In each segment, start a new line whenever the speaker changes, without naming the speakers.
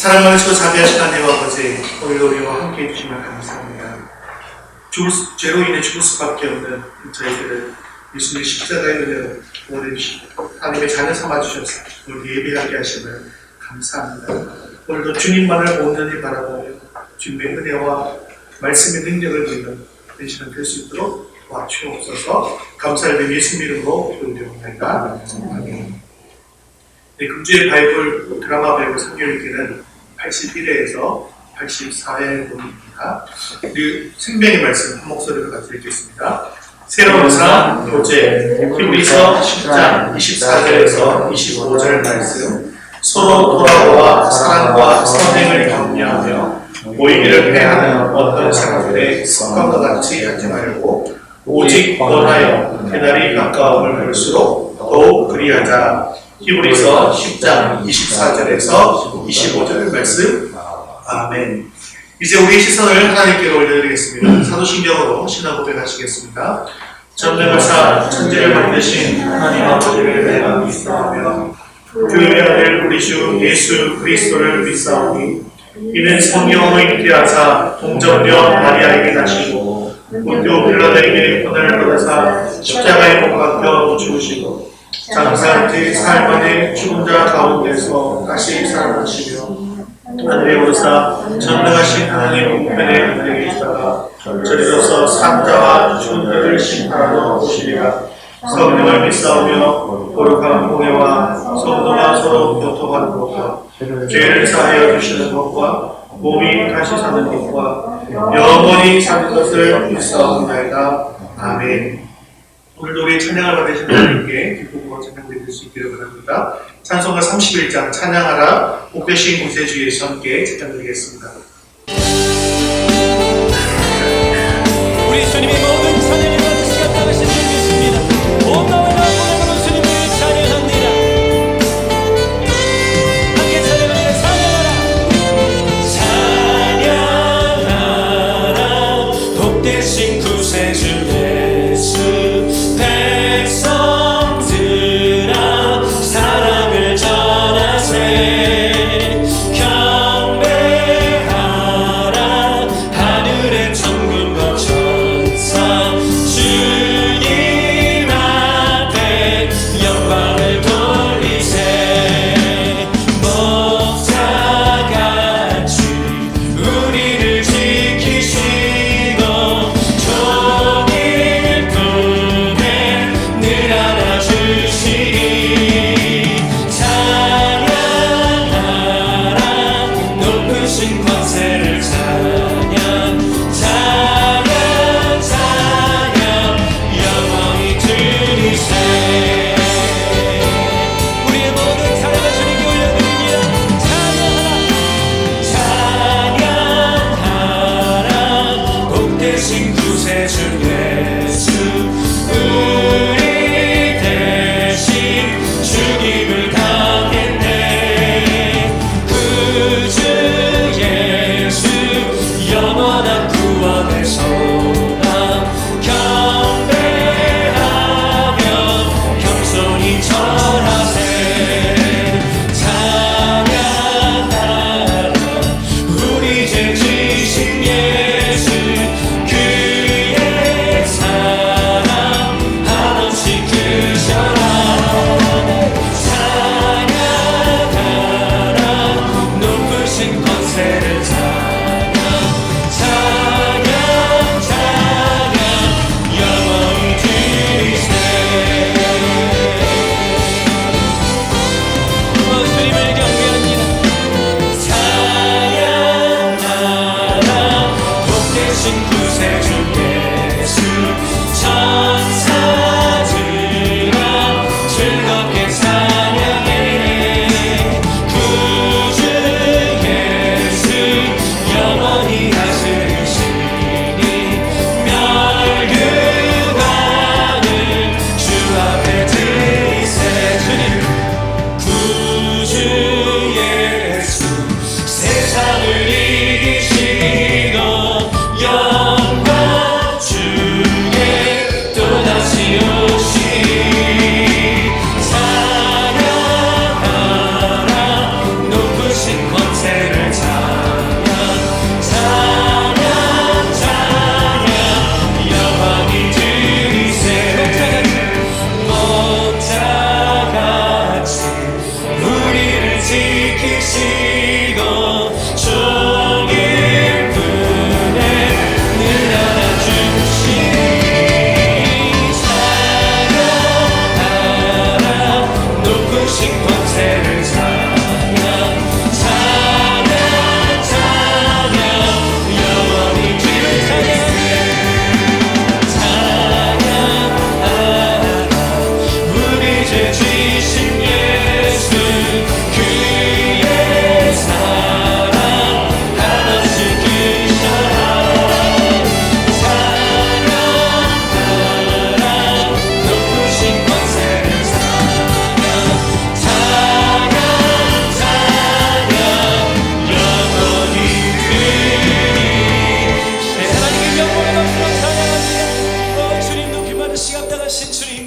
사랑하는 저 자비하신 하나님 아버지, 오늘도 우리와 함께 해주시면 감사합니다. 죄로 인해 죽을 수밖에 없는 저희들을 예수님의 십자가의 은혜로 보내주시고 하나님의 자녀 삼아주셔서 우리 예배하게 하심을 감사합니다. 오늘도 주님만을 온전히 바라보며 주님의 은혜와 말씀의 능력을 믿는 이 시간 될 수 있도록 도와주옵소서. 감사를 예수님 이름으로 기도드립니다. 아멘. 네, 금주의 바이블 드라마 배우 3교일기는 81회에서 84회입니다. 그 생명의 말씀 한 목소리로 같이 읽겠습니다. 새로운 상 교제 히브리서 10장 24절에서 25절 말씀. 서로 돌아와 사랑과 선행을 격려하며 모이기를 패하는 어떤 사람들의 습관과 같이 하지 말고 오직 원하여 그날이 가까움을 볼수록 더욱 그리하자. 히브리서 10장 24절에서 25절 말씀. 아멘. 이제 우리의 시선을 하나님께로 올려드리겠습니다. 사도신경으로 신앙 고백하시겠습니다. 전능하사 천지를 만드신 하나님 아버지를 내가 믿사오며 그의 아들 우리 주 예수 그리스도를 믿사오니 이는 성령을 있게 하사 동정녀 마리아에게 나시고 본교 빌라도에게 고난을 받으사 십자가에 못 박혀 죽으시고 장사한 지 사흘 만에 죽은 자 가운데서 다시 살아나시며 하늘에 오르사 전능하신 하나님 우편에 앉아 계시다가 저리로서 산자와 죽은 자를 심판하러 오시리라. 성령을 믿사오며 거룩한 공예와 성도가 서로 교통하는 것과 죄를 사하여 주시는 것과 몸이 다시 사는 것과 영원히 사는 것을 믿사옵나이다. 아멘. 오늘도 우리 찬양을 받으신 하나님께 기쁨으로 찬양드릴 수 있기를 바랍니다. 찬송가 31장 찬양하라 복되신 구세주 예수 함께 찬양드리겠습니다.
우리 주님의 모든 찬양을 받을 시간 나가신 줄 믿습니다. 온 마음을 다하고 주님을 찬양합니다. 함께 찬양하라. 찬양하라 복되신 구세주 예수 백성들아 사랑을 전하세. 주님 앞에 죄 지신 예수 그의 사랑 한없이 크셔라 찬양하라 높으신 권세를 찬양 영원히 그리 하나님의 영광의 박수로 찬양합니다. 주님 높이 받으시기 합당하신 주님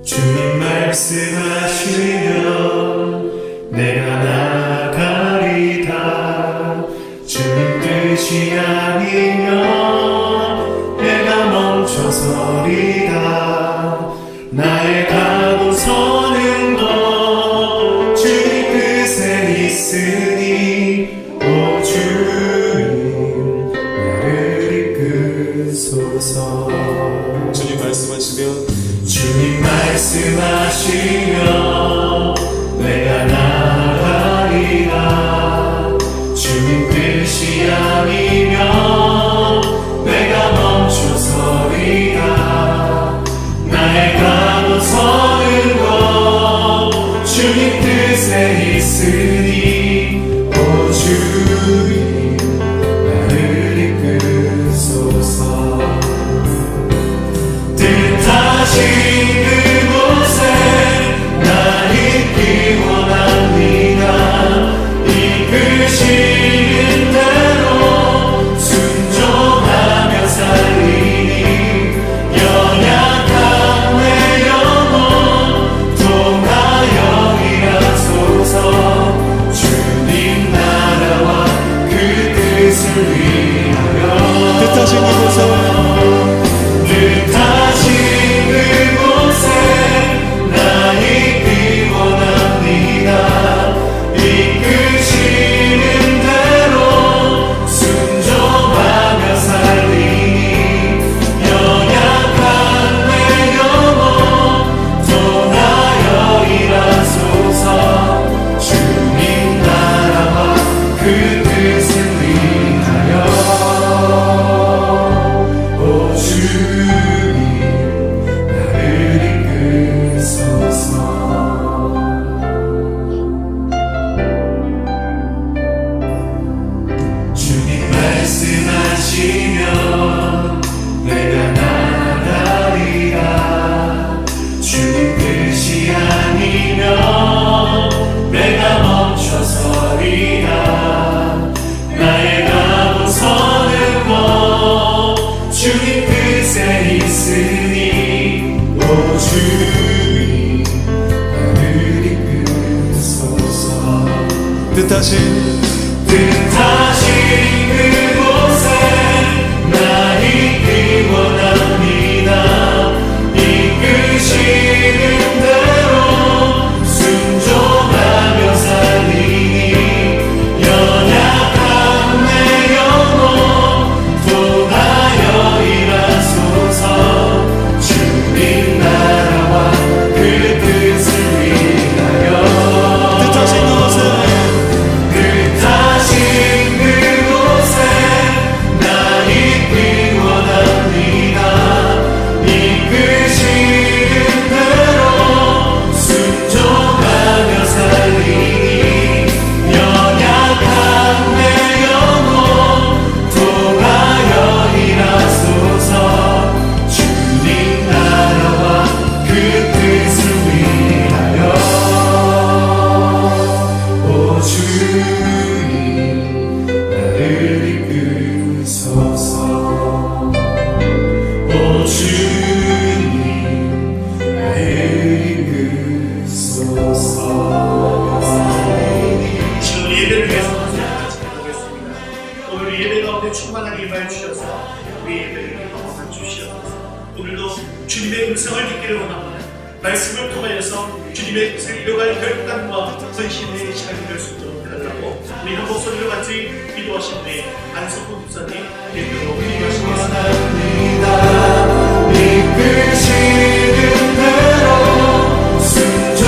주님 말씀하시면 내가 나가리다. 주님 뜻이 아니면 내가 멈춰서리다. 나의 가고 서는 것 주님 뜻에 있으니 오 주님 나를 이끄소서.
주님 말씀하시면
주님 말씀하시면 내가 나가리라. 주님 뜻이 아니면 내가 멈춰서리라. 나의 가고 서는 것 주님 뜻에 있으니 오 주님 나를 이끄소서. 뜻하신 그곳에 나 있기 원합니다. 이끄시는 대로 순종하며 살리니 연약한 내 영혼 통하여 일하소서. 주님 나라와 그 뜻을 위하여
뜻하신 그곳에
뜻하신 그곳에 나 있기 원합니다. 이끄시는 대로 순종하며 살리니 연약한 내 영혼 통하여 일하소서. 주님 나라와 그 뜻을 위하여 오 주님 나를 이끄소서. 주님 말씀하시면 내가 나가리라. 주님 뜻이 아니면 내가 멈춰서리라. 나의 가고 서는 것 주님 뜻에 있으니 오 주님 나를 이끄소서. 뜻하신 그곳에 나 있기 원합니다. 이끄시는 대로 순종하며 살리니 연약한 내 영혼 통하여 일하소서. 주님 나라와 그 뜻을 위하여
뜻하신 그곳에
뜻하신 그곳에 나 있기 원합니다. 이끄시는 대로 순종하며 살리니 연약한 내 영혼 통하여 일하소서. 주님 나라와 그 뜻을 위하여 오 주님 나를 이끄소서. 오 주님 나를 이끄소서.
지금 예배를 위해서 기도하겠습니다. 오늘 예배 가운데 충만하게 임하여 주셔서 우리 예배를 경험해 주시옵소서. 오늘도 주님의 음성을 듣기를 원합니다. 말씀을 통하여서 주님의 뜻을 이뤄갈 결단과 헌신의 시간이 될 수 있도록 해달라고 우리 한 목소리로 같이 기도하신 후에 안석훈 목사님 예배로 인도하시겠습니다.
이끄시는 대로 순종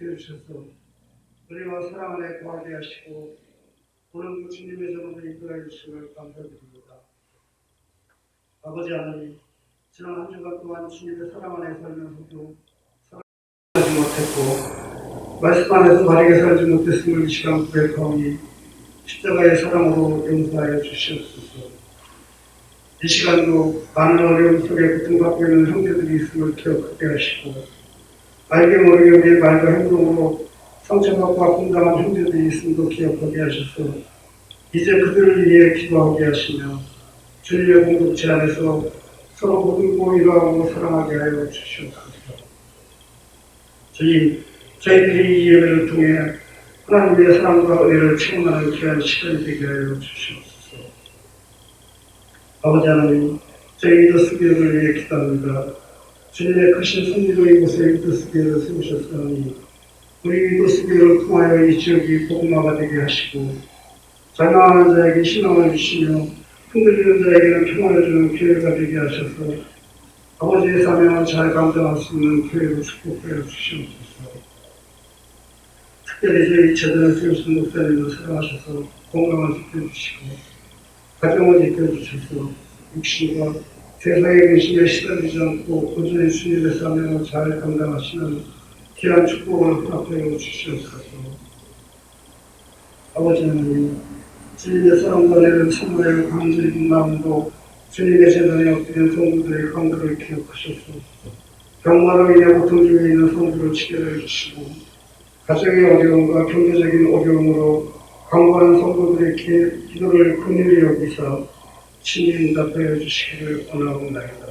지켜주셔서 우리와 사랑 안에 거하게 하시고 오늘도 주님의 전으로 이끌어 주심을 감사드립니다. 아버지 하나님, 지난 한 주간 동안 주님의 사랑 안에 살면서도 사랑하지 못했고 말씀 안에서 바르게 살지 못했음을 이 시간 고백하오니 십자가의 사랑으로 용서하여 주시옵소서. 이 시간도 많은 어려움 속에 고통받고 있는 형제들이 있음을 기억하게 하시고 알게 모르게 우리의 말과 행동으로 상처받고 아픔당한 형제들이 있음도 기억하게 하셔서 이제 그들을 위해 기도하게 하시며 주님의 공동체 안에서 서로 모든 위로하고 사랑하게 하여 주시옵소서. 저희들이 이 예배를 통해 하나님의 사랑과 은혜를 체험하는 귀한 시간이 되게 하여 주시옵소서. 아버지 하나님, 저희 이더스교회를 위해 기도합니다. 주님의 크신 섭리로 이곳에 이더스교회를 세우셨사오니 우리 이더스교회를 통하여 이 지역이 복음화가 되게 하시고 절망하는 자에게 희망을 주시며 흔들리는 자에게는 평안을 주는 교회가 되게 하셔서 아버지의 사명을 잘 감당할 수 있는 교회로 축복하여 주시옵소서. 특별히 저희 제대로 세우신 목사님을 사랑하셔서 건강을 지켜주시고 가정을 지켜주셔서 육신과 세상의 근심에 시달리지 않고 온전히 주님의 사명을 잘 감당하시는 귀한 축복을 허락하여 주시옵소서. 아버지 하나님, 주님의 사랑과 은혜를 참으려 강조해준 마음으로 주님의 재단에 엎드린 성도들의 강도를 기억하셔서 병마로 인해 고통 중에 있는 성도를 치료해 주시고 가정의 어려움과 경제적인 어려움으로 강구하는 성도들의 기도를 긍휼히 여기사 친히 응답하여 주시기를 원하옵나이다.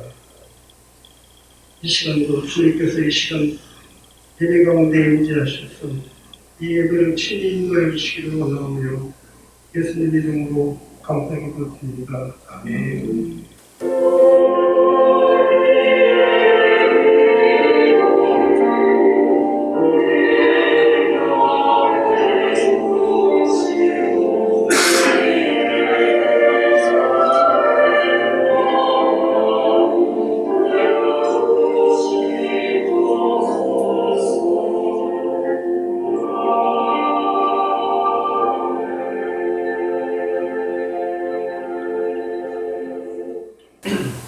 이 시간도 주님께서 이 시간 예배 가운데 임재하셔서 이 예배를 친히 인도해 주시기를 원하오며 예수님 이름으로 감사기도 드립니다. 아멘.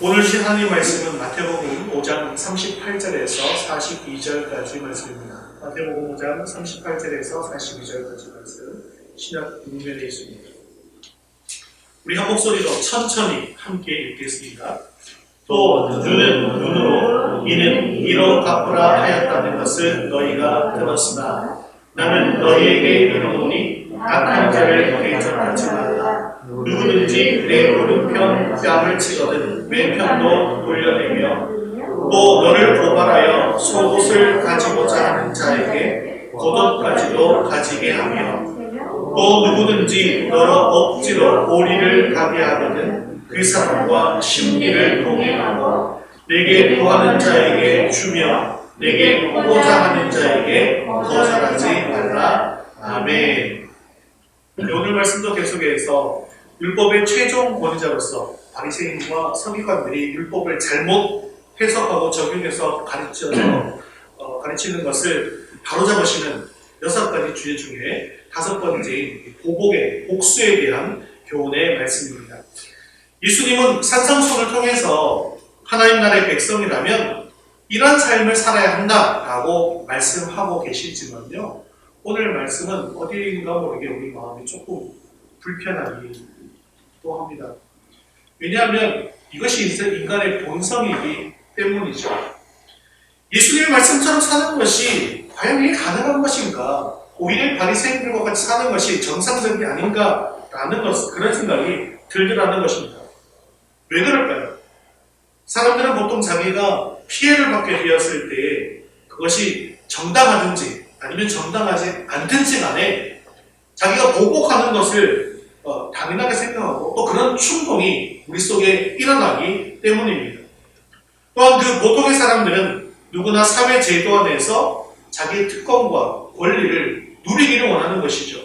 오늘 주신 하나님 말씀은 마태복음 5장 38절에서 42절까지 말씀입니다. 마태복음 5장 38절에서 42절까지 말씀 신약 문면에 있습니다. 우리 한 목소리로 천천히 함께 읽겠습니다. 또 눈은 눈으로 이는 이로 갚으라 하였다는 것을 너희가 들었으나 나는 너희에게 이르노니 악한 자를 대적하지 말라. 누구든지 내 오른편 뺨을 치거든 왼편도 돌려내며 또 너를 고발하여 속옷을 가지고자 하는 자에게 겉옷까지도 가지게 하며 또 누구든지 너로 억지로 오리를 가게 하거든 그 사람과 심리를 동행하고 내게 구하는 자에게 주며 내게 오고자 하는 자에게 거절하지 말라. 아멘. 오늘 말씀도 계속해서 율법의 최종 권위자로서 바리새인과 서기관들이 율법을 잘못 해석하고 적용해서 가르치는 것을 바로잡으시는 6가지 주제 중에 5번째인 보복의 복수에 대한 교훈의 말씀입니다. 예수님은 산상수훈을 통해서 하나님 나라의 백성이라면 이런 삶을 살아야 한다라고 말씀하고 계시지만요, 오늘 말씀은 어디인가 모르게 우리 마음이 조금 불편하기도 합니다. 왜냐하면 이것이 인간의 본성이기 때문이죠. 예수님의 말씀처럼 사는 것이 과연 이게 가능한 것인가? 오히려 바리새인들과 같이 사는 것이 정상적이 아닌가라는 그런 생각이 들더라는 것입니다. 왜 그럴까요? 사람들은 보통 자기가 피해를 받게 되었을 때 그것이 정당하든지 아니면 정당하지 않든지 간에 자기가 보복하는 것을 당연하게 생각하고 또 그런 충동이 우리 속에 일어나기 때문입니다. 또한 그 보통의 사람들은 누구나 사회 제도 안에서 자기의 특권과 권리를 누리기를 원하는 것이죠.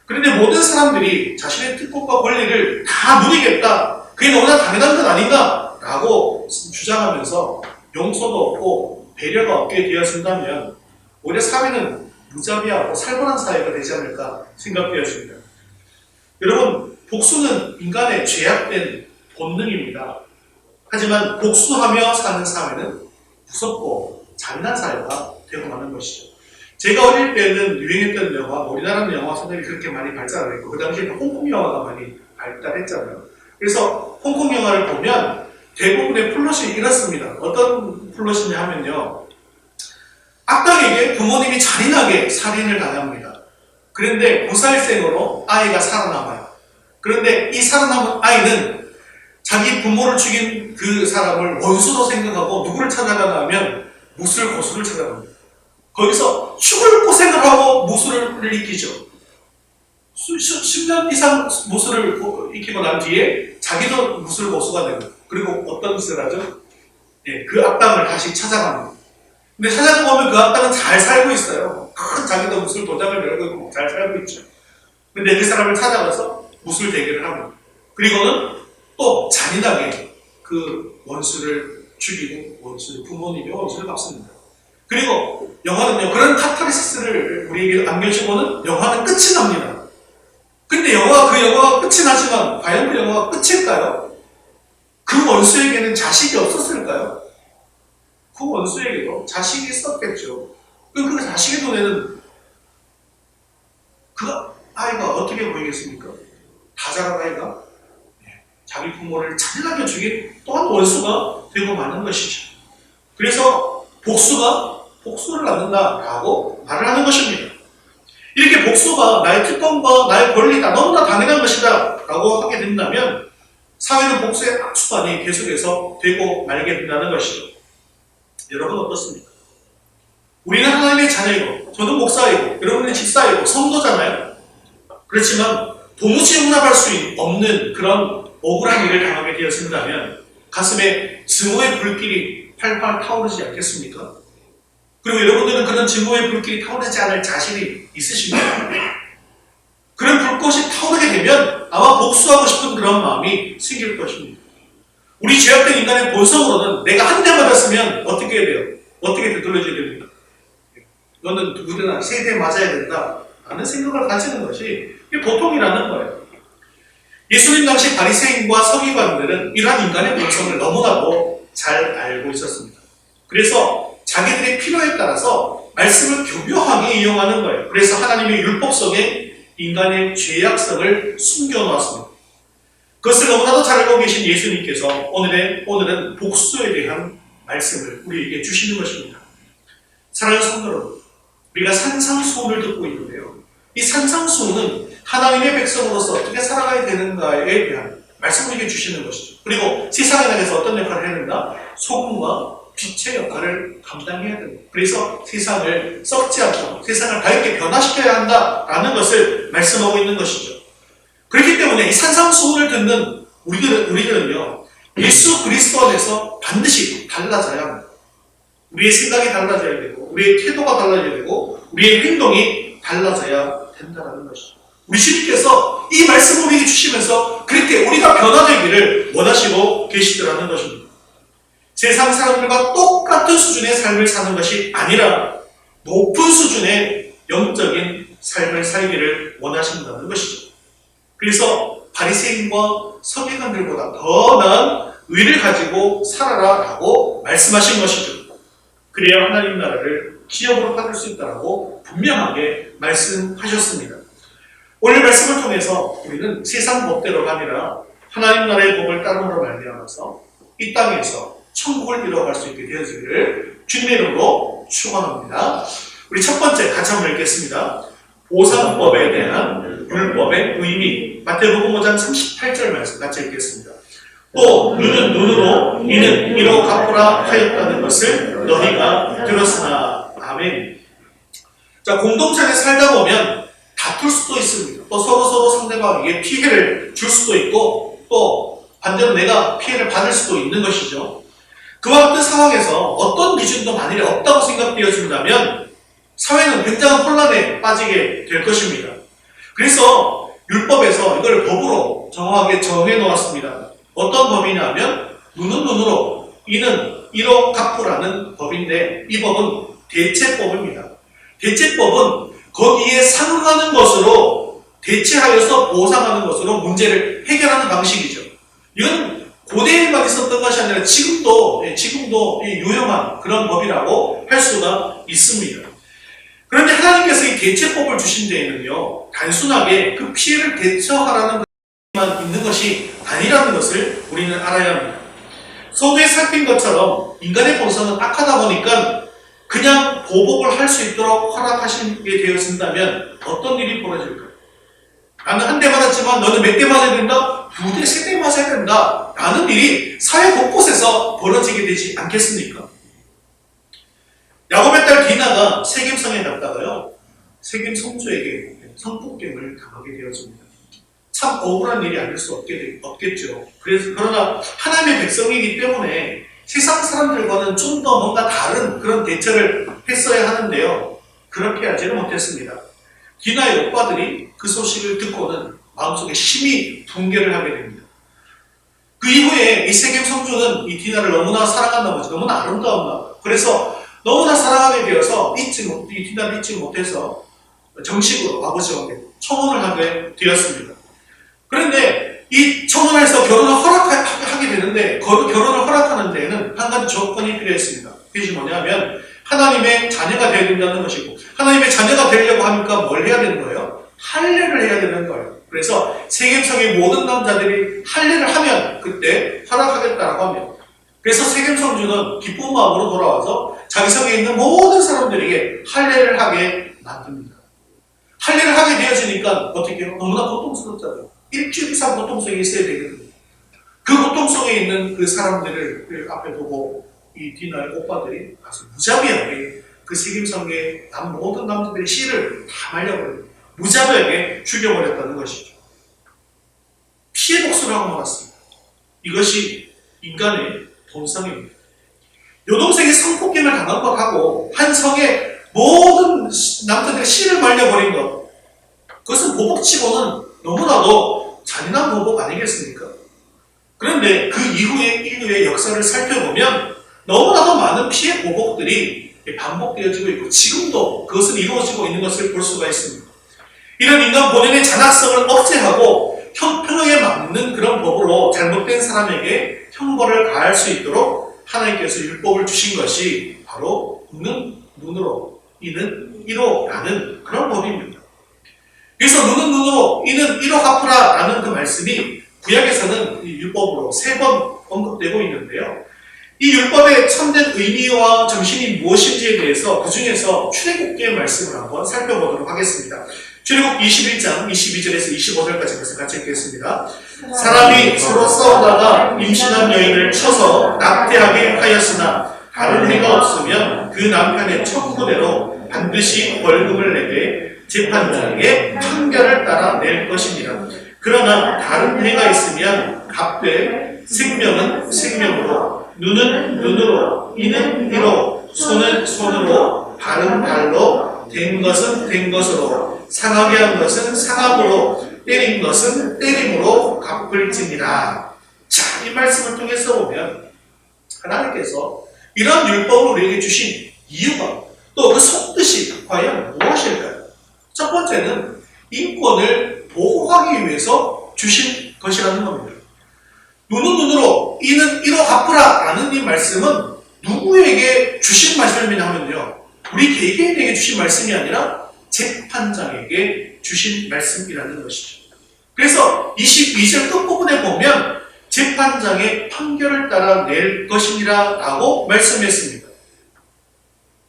그런데 모든 사람들이 자신의 특권과 권리를 다 누리겠다, 그게 너무나 당연한 것 아닌가? 라고 주장하면서 용서도 없고 배려가 없게 되어진다면 오히려 사회는 무자비하고 살벌한 사회가 되지 않을까 생각되었습니다. 여러분, 복수는 인간의 죄악된 본능입니다. 하지만 복수하며 사는 사회는 무섭고 잔인한 사회가 되고 마는 것이죠. 제가 어릴 때는 유행했던 영화, 우리나라는 영화 산업이 그렇게 많이 발달을 했고, 그 당시에는 홍콩 영화가 많이 발달했잖아요. 그래서 홍콩 영화를 보면 대부분의 플롯이 이렇습니다. 어떤 플롯이냐 하면요, 악당에게 부모님이 잔인하게 살인을 당합니다. 그런데 구살생으로 아이가 살아남아요. 그런데 이 살아남은 아이는 자기 부모를 죽인 그 사람을 원수로 생각하고 누구를 찾아가나 하면 무술 고수를 찾아갑니다. 거기서 죽을 고생을 하고 무술을 익히죠. 10년 이상 무술을 익히고 난 뒤에 자기도 무술 고수가 됩니다. 그리고 어떤 짓을 하죠? 예, 그 악당을 다시 찾아갑니다. 근데 찾아가 보면 그 악당은 잘 살고 있어요. 큰 자기도 무술 도장을 열고 있고 잘 살고 있죠. 근데 그 사람을 찾아가서 무술 대결을 합니다. 그리고는 또 잔인하게 그 원수를 죽이고 부모님이 원수를 갚습니다. 그리고 영화는요, 그런 카타르시스를 우리에게 안겨주고는 영화는 끝이 납니다. 근데 그 영화가 끝이 나지만 과연 그 영화가 끝일까요? 그 원수에게는 자식이 없었을까요? 그 원수에게도 자식이 있었겠죠. 그 자식의 눈에는 그 아이가 어떻게 보이겠습니까? 다 자란 아이가 자기 부모를 잔인하게 죽인 또한 원수가 되고 마는 것이죠. 그래서 복수를 낳는다라고 말을 하는 것입니다. 이렇게 복수가 나의 특권과 나의 권리다, 너무나 당연한 것이다 라고 하게 된다면 사회는 복수의 악순환이 계속해서 되고 말게 된다는 것이죠. 여러분 어떻습니까? 우리는 하나님의 자녀이고, 저도 목사이고, 여러분은 집사이고, 성도잖아요. 그렇지만 도무지 용납할 수 없는 그런 억울한 일을 당하게 되었습니다면 가슴에 증오의 불길이 팔팔 타오르지 않겠습니까? 그리고 여러분들은 그런 증오의 불길이 타오르지 않을 자신이 있으십니까? 그런 불꽃이 타오르게 되면 아마 복수하고 싶은 그런 마음이 생길 것입니다. 우리 죄악된 인간의 본성으로는 내가 한 대 맞았으면 어떻게 해야 돼요? 어떻게 되돌려줘야 됩니까? 너는 누구나 세 대 맞아야 된다 라는 생각을 가지는 것이 보통이라는 거예요. 예수님 당시 바리새인과 서기관들은 이러한 인간의 본성을 너무나도 잘 알고 있었습니다. 그래서 자기들의 필요에 따라서 말씀을 교묘하게 이용하는 거예요. 그래서 하나님의 율법 속에 인간의 죄악성을 숨겨놓았습니다. 그것을 너무나도 잘 알고 계신 예수님께서 오늘은 복수에 대한 말씀을 우리에게 주시는 것입니다. 사랑하는 성도 여러분, 우리가 산상수훈을 듣고 있는데요. 이 산상수훈은 하나님의 백성으로서 어떻게 살아가야 되는가에 대한 말씀을 우리에게 주시는 것이죠. 그리고 세상에 나가서 어떤 역할을 해야 된다? 소금과 빛의 역할을 감당해야 됩니다. 그래서 세상을 썩지 않고 세상을 밝게 변화시켜야 한다라는 것을 말씀하고 있는 것이죠. 그렇기 때문에 이 산상수훈을 듣는 우리들은요, 예수 그리스도 안에서 반드시 달라져야 합니다. 우리의 생각이 달라져야 되고, 우리의 태도가 달라져야 되고, 우리의 행동이 달라져야 된다는 것이죠. 우리 주님께서 이 말씀을 우리에게 주시면서 그렇게 우리가 변화되기를 원하시고 계시더라는 것입니다. 세상 사람들과 똑같은 수준의 삶을 사는 것이 아니라 높은 수준의 영적인 삶을 살기를 원하신다는 것이죠. 그래서 바리새인과 서기관들보다 더 나은 의를 가지고 살아라라고 말씀하신 것이죠. 그래야 하나님 나라를 기업으로 받을 수 있다라고 분명하게 말씀하셨습니다. 오늘 말씀을 통해서 우리는 세상 법대로가 아니라 하나님 나라의 법을 따름으로 말미암아서 이 땅에서 천국을 이뤄갈 수 있게 되어지기를 주님의 이름으로 축원합니다. 우리 첫 번째 같이 한번 읽겠습니다. 보상법에 대한 율법의 의미, 마태복음 5장 38절 말씀 같이 읽겠습니다. 또 눈은 눈으로 이는 이로 갚으라 하였다는 것을 너희가 들었으나. 아멘. 자, 공동체 안에 살다 보면 다툴 수도 있습니다. 또 서로 상대방에게 피해를 줄 수도 있고, 또 반대로 내가 피해를 받을 수도 있는 것이죠. 그와 같은 상황에서 어떤 기준도 만일에 없다고 생각되어진다면 사회는 굉장한 혼란에 빠지게 될 것입니다. 그래서 율법에서 이걸 법으로 정확하게 정해 놓았습니다. 어떤 법이냐면 눈은 눈으로, 이는 이로 갚으라는 법인데 이 법은 대체법입니다. 대체법은 거기에 상응하는 것으로 대체하여서 보상하는 것으로 문제를 해결하는 방식이죠. 이건 고대에만 있었던 것이 아니라 지금도 유용한 그런 법이라고 할 수가 있습니다. 그런데 하나님께서 이 대체법을 주신 데에는요, 단순하게 그 피해를 대처하라는 것만 있는 것이 아니라는 것을 우리는 알아야 합니다. 서두에 살핀 것처럼 인간의 본성은 악하다 보니까 그냥 보복을 할 수 있도록 허락하시게 되었습니다면 어떤 일이 벌어질까요? 나는 한 대 맞았지만 너는 몇 대 맞아야 된다? 2대, 3대 맞아야 된다. 라는 일이 사회 곳곳에서 벌어지게 되지 않겠습니까? 야곱의 딸 디나가 세겜성에 갔다가요, 세겜 성주에게 성폭행을 당하게 되었습니다. 참 억울한 일이 아닐 수 없겠죠. 그러나 하나님의 백성이기 때문에 세상 사람들과는 좀 더 뭔가 다른 그런 대처를 했어야 하는데요. 그렇게 하지는 못했습니다. 디나의 오빠들이 그 소식을 듣고는 마음속에 심히 분개를 하게 됩니다. 그 이후에 이 세겜 성주는 이 디나를 너무나 사랑한 나머지 너무나 아름다운 나머지, 그래서 너무나 사랑하게 되어서 이 디나를 잊지 못해서 정식으로 아버지와 함께 청혼을 하게 되었습니다. 그런데 이 청혼에서 결혼을 허락하게 되는데, 결혼을 허락하는 데에는 한 가지 조건이 필요했습니다. 그것이 뭐냐면 하나님의 자녀가 되어야 된다는 것이고, 하나님의 자녀가 되려고 하니까 뭘 해야 되는 거예요? 할례를 해야 되는 거예요. 그래서 세겜성의 모든 남자들이 할례를 하면 그때 허락하겠다라고 하면, 그래서 세겜 성주는 기쁜 마음으로 돌아와서 자기 성에 있는 모든 사람들에게 할례를 하게 만듭니다. 할례를 하게 되어지니까 어떻게 해요? 너무나 고통스럽잖아요. 일주일 이상 고통 속에 있어야 되거든요. 그 고통 속에 있는 그 사람들을 앞에 두고 이 디나의 오빠들이 가서 무자비하게 그 세겜성의 모든 남자들의 씨를 다 말려버려요. 무자비하게 죽여버렸다는 것이죠. 피해 복수를 하고 말았습니다. 이것이 인간의 본성입니다. 여동생이 성폭행을 당한 것하고 한 성의 모든 남자들의 씨를 말려버린 것, 그것은 보복치고는 너무나도 잔인한 보복 아니겠습니까? 그런데 그 이후의 인류의 역사를 살펴보면 너무나도 많은 피해 보복들이 반복되어지고 있고 지금도 그것은 이루어지고 있는 것을 볼 수가 있습니다. 이런 인간 본연의 잔악성을 억제하고 형평에 맞는 그런 법으로 잘못된 사람에게 형벌을 가할 수 있도록 하나님께서 율법을 주신 것이 바로 눈은 눈으로, 이는 이로라는 그런 법입니다. 그래서 눈은 눈으로, 이는 이로 갚으라라는 그 말씀이 구약에서는 율법으로 3번 언급되고 있는데요. 이 율법의 참된 의미와 정신이 무엇인지에 대해서 그 중에서 출애굽기의 말씀을 한번 살펴보도록 하겠습니다. 출애굽 21장 22절에서 25절까지 같이 읽겠습니다. 사람이 서로 싸우다가 임신한 여인을 쳐서 낙태하게 하였으나 다른 해가 없으면 그 남편의 청구대로 반드시 벌금을 내게 재판장에게 판결을 따라 낼 것입니다. 그러나 다른 해가 있으면 갚되 생명은 생명으로, 눈은 눈으로, 이는 이로, 손은 손으로, 발은 발로, 된 것은 된 것으로, 상하게 한 것은 상함으로, 때린 것은 때림으로 갚을지니라. 자, 이 말씀을 통해서 보면 하나님께서 이런 율법을 우리에게 주신 이유가, 또 그 속뜻이 과연 무엇일까요? 첫 번째는 인권을 보호하기 위해서 주신 것이라는 겁니다. 눈은 눈으로, 이는 이로 갚으라 라는 이 말씀은 누구에게 주신 말씀이냐 하면요, 우리 개개인에게 주신 말씀이 아니라 재판장에게 주신 말씀이라는 것이죠. 그래서 22절 끝부분에 보면 재판장의 판결을 따라 낼 것이니라 라고 말씀했습니다.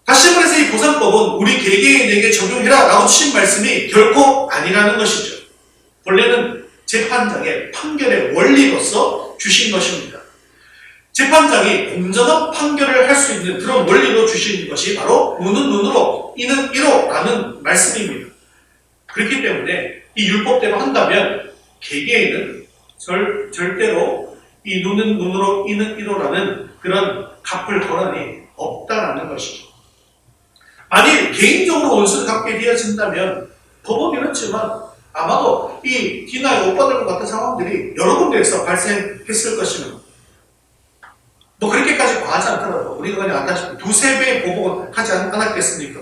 다시 말해서 이 보상법은 우리 개개인에게 적용해라 라고 주신 말씀이 결코 아니라는 것이죠. 본래는 재판장의 판결의 원리로서 주신 것입니다. 재판장이 공정한 판결을 할 수 있는 그런 원리로 주신 것이 바로 눈은 눈으로, 이는 이로 라는 말씀입니다. 그렇기 때문에 이 율법대로 한다면 개개인은 절대로 이 눈은 눈으로, 이는 이로라는 그런 갚을 권한이 없다라는 것이죠. 만일 개인적으로 원수를 갚게 되어진다면 법은 이렇지만 아마도 이 디나의 오빠들과 같은 상황들이 여러 군데에서 발생했을 것입니다. 뭐 그렇게까지 과하지 않더라도 우리가 그냥 아다시피 2-3배의 보복은 하지 않았겠습니까?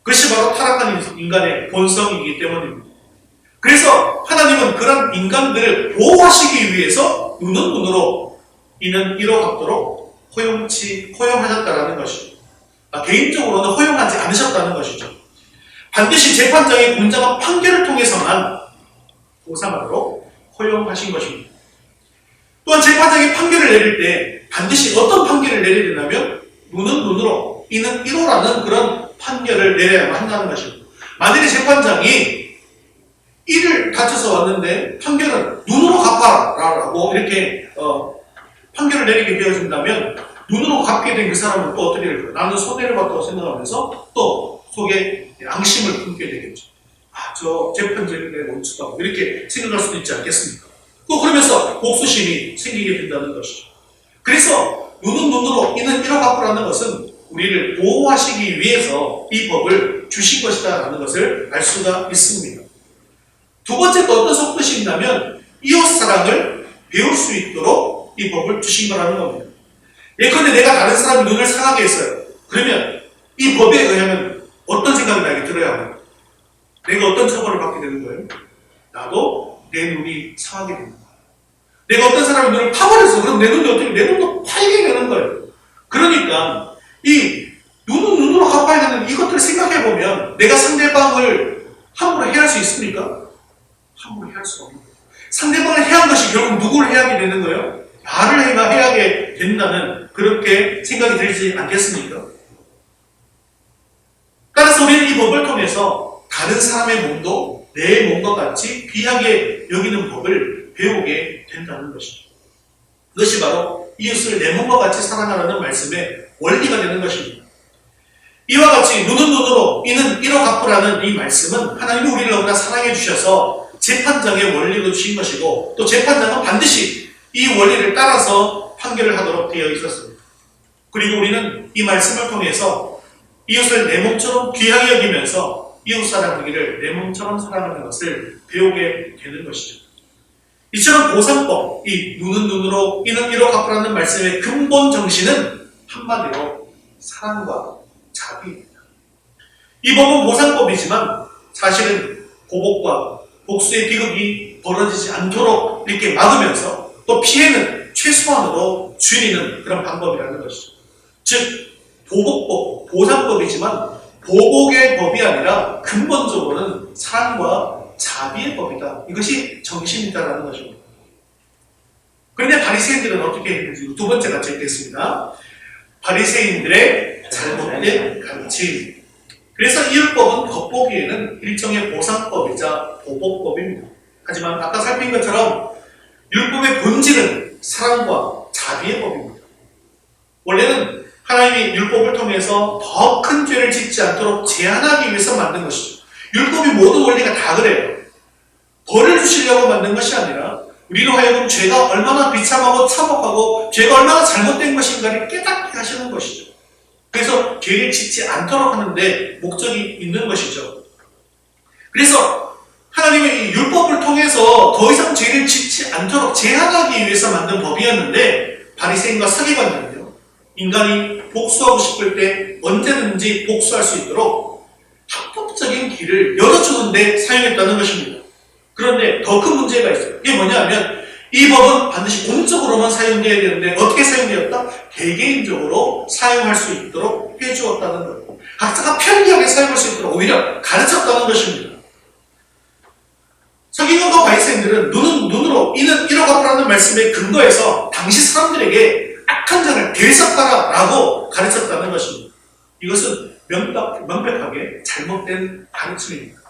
그것이 바로 타락한 인간의 본성이기 때문입니다. 그래서 하나님은 그런 인간들을 보호하시기 위해서 눈은 눈으로 이는 이로 갚도록 허용하셨다는 것이죠. 개인적으로는 허용하지 않으셨다는 것이죠. 반드시 재판장의 공정한 판결을 통해서만 보상하도록 허용하신 것입니다. 또한 재판장이 판결을 내릴 때 반드시 어떤 판결을 내려야 되냐면 눈은 눈으로 이는 이로라는 그런 판결을 내려야만 한다는 것입니다. 만약에 재판장이 이를 다쳐서 왔는데 판결은 눈으로 갚아라라고 이렇게 판결을 내리게 되어진다면 눈으로 갚게 된 그 사람은 또 어떻게 될까요? 나는 손해를 봤다고 생각하면서 또 속에 양심을 품게 되겠죠. 저 재판장의 원수다 이렇게 생각할 수도 있지 않겠습니까? 또 그러면서 복수심이 생기게 된다는 것이죠. 그래서 눈은 눈으로 이는 이로 갚으라는 것은 우리를 보호하시기 위해서 이 법을 주신 것이다라는 것을 알 수가 있습니다. 두 번째 또 어떤 속뜻이 있냐면 이웃 사랑을 배울 수 있도록 이 법을 주신 거라는 겁니다. 예컨대 내가 다른 사람 눈을 상하게 했어요. 그러면 이 법에 의하면 어떤 생각이 나게 들어야 합니까? 내가 어떤 처벌을 받게 되는 거예요? 나도 내 눈이 상하게 되는 거예요. 내가 어떤 사람의 눈을 파버렸어. 그럼 내 눈이 어떻게 내 눈도 파이게 되는 거예요. 그러니까 이 눈은 눈으로 갚아야 되는 이것들을 생각해 보면 내가 상대방을 함부로 해할 수 있습니까? 함부로 해할 수가 없는 거예요. 상대방을 해한 것이 결국 누구를 해하게 되는 거예요? 나를 해하게 된다는 그렇게 생각이 들지 않겠습니까? 따라서 우리는 이 법을 통해서 다른 사람의 몸도 내 몸과 같이 귀하게 여기는 법을 배우게 된다는 것이죠. 그것이 바로 이웃을 내 몸과 같이 사랑하라는 말씀의 원리가 되는 것입니다. 이와 같이 눈은 눈으로 이는 이로 갚으라는 이 말씀은 하나님이 우리를 너무나 사랑해 주셔서 재판장의 원리로 주신 것이고 또 재판장은 반드시 이 원리를 따라서 판결을 하도록 되어 있었습니다. 그리고 우리는 이 말씀을 통해서 이웃을 내 몸처럼 귀하게 여기면서 이웃 사랑하기를 내 몸처럼 사랑하는 것을 배우게 되는 것이죠. 이처럼 보상법, 이 눈은 눈으로 이는 이로 갚으라는 말씀의 근본 정신은 한마디로 사랑과 자비입니다. 이 법은 보상법이지만 사실은 보복과 복수의 비극이 벌어지지 않도록 이렇게 막으면서 또 피해는 최소한으로 줄이는 그런 방법이라는 것이죠. 즉 보복법, 보상법이지만 보복의 법이 아니라 근본적으로는 사랑과 자비의 법이다. 이것이 정신이다라는 것입니다. 그런데 바리새인들은 어떻게 했는지 두 번째가 적겠습니다. 바리새인들의 잘못된 가르침. 그래서 이 율법은 겉보기에는 일종의 보상법이자 보복법입니다. 하지만 아까 살핀 것처럼 율법의 본질은 사랑과 자비의 법입니다. 원래는 하나님이 율법을 통해서 더 큰 죄를 짓지 않도록 제한하기 위해서 만든 것이죠. 율법이 모든 원리가 다 그래요. 벌을 주시려고 만든 것이 아니라 우리로 하여금 죄가 얼마나 비참하고 참혹하고 죄가 얼마나 잘못된 것인가를 깨닫게 하시는 것이죠. 그래서 죄를 짓지 않도록 하는데 목적이 있는 것이죠. 그래서 하나님의 이 율법을 통해서 더 이상 죄를 짓지 않도록 제한하기 위해서 만든 법이었는데 바리새인과 서기관들은요, 인간이 복수하고 싶을 때 언제든지 복수할 수 있도록 합법적인 길을 열어주는 데 사용했다는 것입니다. 그런데 더 큰 문제가 있어요. 이게 뭐냐면 이 법은 반드시 공적으로만 사용되어야 되는데 어떻게 사용되었다? 개개인적으로 사용할 수 있도록 해주었다는 거예요. 각자가 편리하게 사용할 수 있도록 오히려 가르쳤다는 것입니다. 서기관과 바리새인들은 눈은 눈으로 이는 이로 갚으라는 말씀에 근거해서 당시 사람들에게 악한 자를 대적하라라고 가르쳤다는 것입니다. 이것은 명백하게 잘못된 가르침입니다.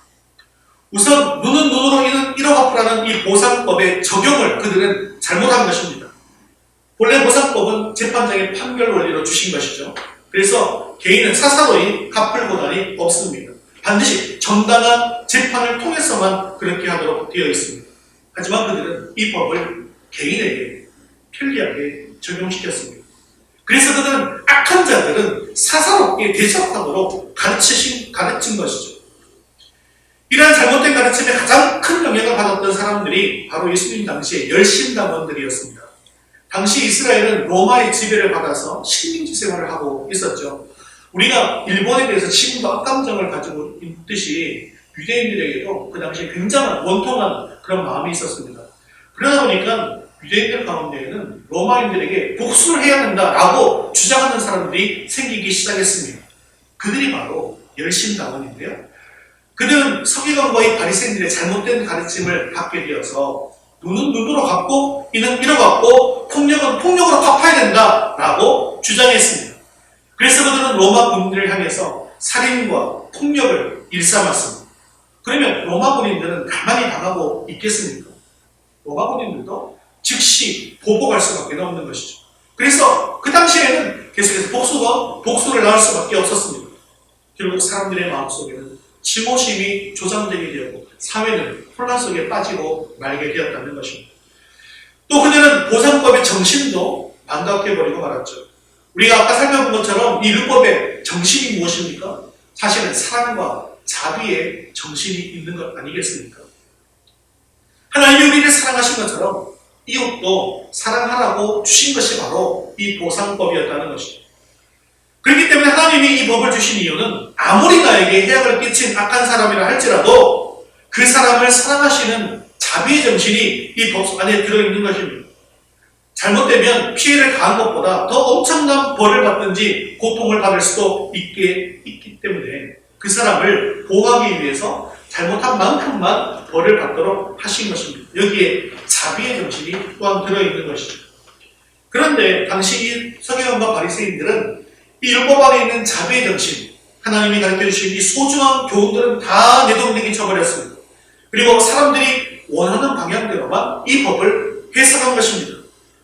우선 눈은 눈으로 이는 이로 갚으라는 이 보상법의 적용을 그들은 잘못한 것입니다. 본래 보상법은 재판장의 판결 원리로 주신 것이죠. 그래서 개인은 사사로이 갚을 권한이 없습니다. 반드시 정당한 재판을 통해서만 그렇게 하도록 되어 있습니다. 하지만 그들은 이 법을 개인에게 편리하게 적용시켰습니다. 그래서 그들은 악한 자들은 사사롭게 대적하도록 가르친 것이죠. 이러한 잘못된 가르침에 가장 큰 영향을 받았던 사람들이 바로 예수님 당시의 열심당원들이었습니다. 당시 이스라엘은 로마의 지배를 받아서 식민지 생활을 하고 있었죠. 우리가 일본에 대해서 지금도 악감정을 가지고 있듯이 유대인들에게도 그 당시에 굉장한 원통한 그런 마음이 있었습니다. 그러다 보니까 유대인들 가운데에는 로마인들에게 복수를 해야 한다라고 주장하는 사람들이 생기기 시작했습니다. 그들이 바로 열심당원인데요. 그들은 서기관과 이 바리새인들의 잘못된 가르침을 받게 되어서 눈은 눈으로 갚고 이는 이로 갚고 폭력은 폭력으로 갚아야 된다라고 주장했습니다. 그래서 그들은 로마 군인들을 향해서 살인과 폭력을 일삼았습니다. 그러면 로마 군인들은 가만히 당하고 있겠습니까? 로마 군인들도 즉시 보복할 수밖에 없는 것이죠. 그래서 그 당시에는 계속해서 복수를 낳을 수밖에 없었습니다. 결국 사람들의 마음속에는 증오심이 조장되게 되었고 사회는 혼란 속에 빠지고 말게 되었다는 것입니다. 또 그들은 보상법의 정신도 망각해버리고 말았죠. 우리가 아까 살펴본 것처럼 이 율법의 정신이 무엇입니까? 사실은 사랑과 자비의 정신이 있는 것 아니겠습니까? 하나님이 우리를 사랑하신 것처럼 이웃도 사랑하라고 주신 것이 바로 이 보상법이었다는 것이죠. 그렇기 때문에 하나님이 이 법을 주신 이유는 아무리 나에게 해악을 끼친 악한 사람이라 할지라도 그 사람을 사랑하시는 자비의 정신이 이 법 안에 들어있는 것입니다. 잘못되면 피해를 가한 것보다 더 엄청난 벌을 받든지 고통을 받을 수도 있기 때문에 그 사람을 보호하기 위해서 잘못한 만큼만 벌을 받도록 하신 것입니다. 여기에 자비의 정신이 또한 들어있는 것이죠. 그런데 당시 이 서기관과 바리새인들은 이 율법 안에 있는 자비의 정신, 하나님이 가르쳐주신 이 소중한 교훈들은 다 내동댕이 쳐버렸습니다. 그리고 사람들이 원하는 방향대로만 이 법을 해석한 것입니다.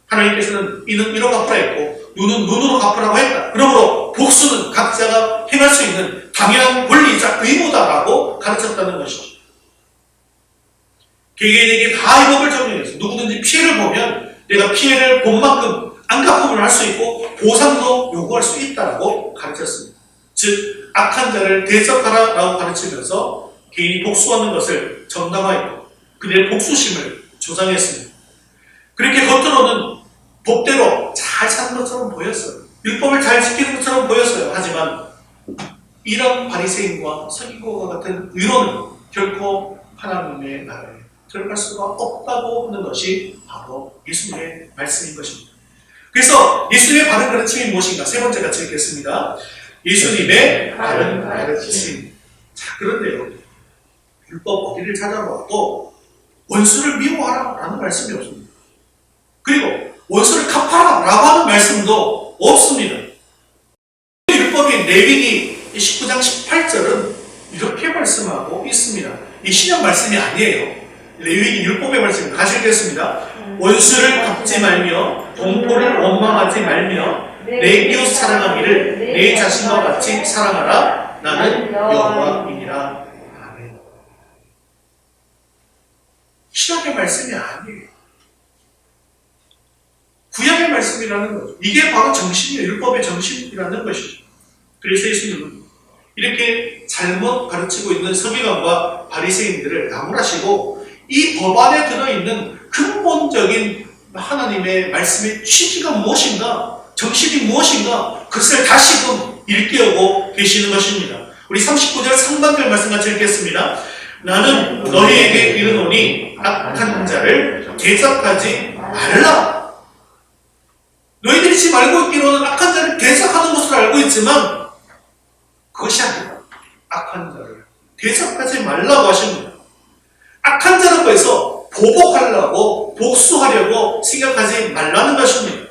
하나님께서는 이는 이로 갚으라 했고 눈은 눈으로 갚으라고 했다. 그러므로 복수는 각자가 행할 수 있는 당연한 권리이자 의무다라고 가르쳤다는 것이죠. 개개인에게 다 이 법을 적용해서 누구든지 피해를 보면 내가 피해를 본 만큼 안갚음을 할 수 있고 보상도 요구할 수 있다라고 가르쳤습니다. 즉 악한 자를 대적하라라고 가르치면서 개인이 복수하는 것을 정당화했고 그들의 복수심을 조장했습니다. 그렇게 겉으로는 법대로 잘 사는 것처럼 보였어요. 율법을 잘 지키는 것처럼 보였어요. 하지만 이런 바리새인과 서기관과 같은 의로는 결코 하나님의 나라에 들어갈 수가 없다고 하는 것이 바로 예수님의 말씀인 것입니다. 그래서 예수님의 바른 가르침이 무엇인가? 세 번째 같이 읽겠습니다. 예수님의 바른 가르침. 자, 그런데요. 율법 어디를 찾아봐도 원수를 미워하라 라는 말씀이 없습니다. 그리고 원수를 갚아라 라고 하는 말씀도 없습니다. 율법인 레위기 19장 18절은 이렇게 말씀하고 있습니다. 이 신약 말씀이 아니에요. 레위기 율법의 말씀 같이 읽겠습니다. 원수를 갚지 말며 동포를 원망하지 말며 내 이웃 사랑하기를 내 자신과 같이 사랑하라. 나는 여호와이니라. 아멘. 신약의 말씀이 아니에요. 구약의 말씀이라는 거죠. 이게 바로 정신이에요. 율법의 정신이라는 것이죠. 그래서 예수님은 이렇게 잘못 가르치고 있는 서기관과 바리새인들을 나무라시고 이 법 안에 들어있는 근본적인 하나님의 말씀의 취지가 무엇인가, 정신이 무엇인가, 그것을 다시금 일깨우고 계시는 것입니다. 우리 39절 상반절 말씀 같이 읽겠습니다. 나는 너희에게 이르노니 악한 자를 대적하지 말라. 너희들이 지금 알고 있기로는 악한 자를 대적하는 것으로 알고 있지만 그것이 아니라 악한 자를 대적하지 말라고 하십니다. 악한 자라고 해서 보복하려고 복수하려고 생각하지 말라는 것입니다.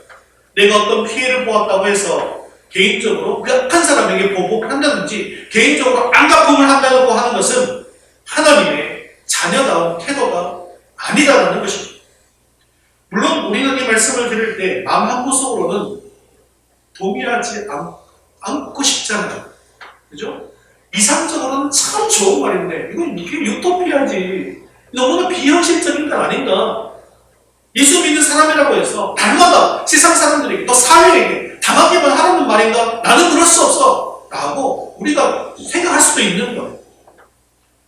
내가 어떤 피해를 보았다고 해서 개인적으로 그 악한 사람에게 보복을 한다든지 개인적으로 안갚음을 한다고 하는 것은 하나님의 자녀다운 태도가 아니다라는 것입니다. 물론 우리는 이 말씀을 들을 때 마음 한구석으로는 동의하지 않고 싶잖아요. 그죠? 이상적으로는 참 좋은 말인데 이건 이게 유토피아지. 너무나 비현실적인 건 아닌가. 예수 믿는 사람이라고 해서 날마다 세상 사람들에게 또 사회에게 당하기만 하라는 말인가? 나는 그럴 수 없어 라고 우리가 생각할 수도 있는 거예요.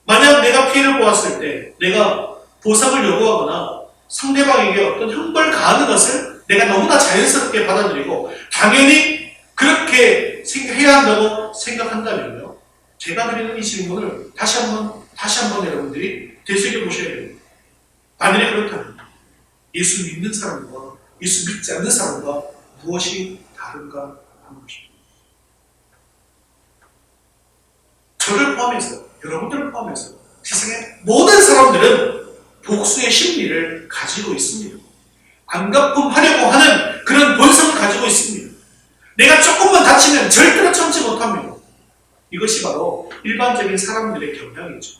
만약 내가 피해를 보았을 때 내가 보상을 요구하거나 상대방에게 어떤 형벌을 가하는 것을 내가 너무나 자연스럽게 받아들이고 당연히 그렇게 그렇게 해야 한다고 생각한다면요. 제가 드리는 이 질문을 다시 한번 여러분들이 되새겨 보셔야 됩니다. 만일에 그렇다면 예수 믿는 사람과 예수 믿지 않는 사람과 무엇이 다른가 하는 것입니다. 저를 포함해서, 여러분들을 포함해서 세상의 모든 사람들은 복수의 심리를 가지고 있습니다. 안갚음하려고 하는 그런 본성을 가지고 있습니다. 내가 조금만 다치면 절대로 참지 못합니다. 이것이 바로 일반적인 사람들의 경향이죠.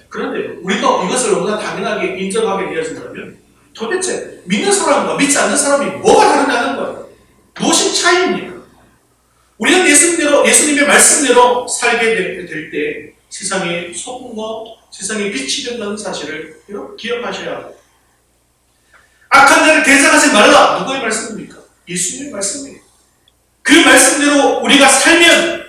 그런데 우리가 이것을 너무나 당연하게 인정하게 되어진다면 도대체 믿는 사람과 믿지 않는 사람이 뭐가 다르냐는 거예요. 무엇이 차이입니까? 우리는 예수님의 말씀대로 살게 될 때 세상의 소금과 세상의 빛이 된다는 사실을 기억하셔야 합니다. 악한 자를 대적하지 말라. 누구의 말씀입니까? 예수님의 말씀이에요. 그 말씀대로 우리가 살면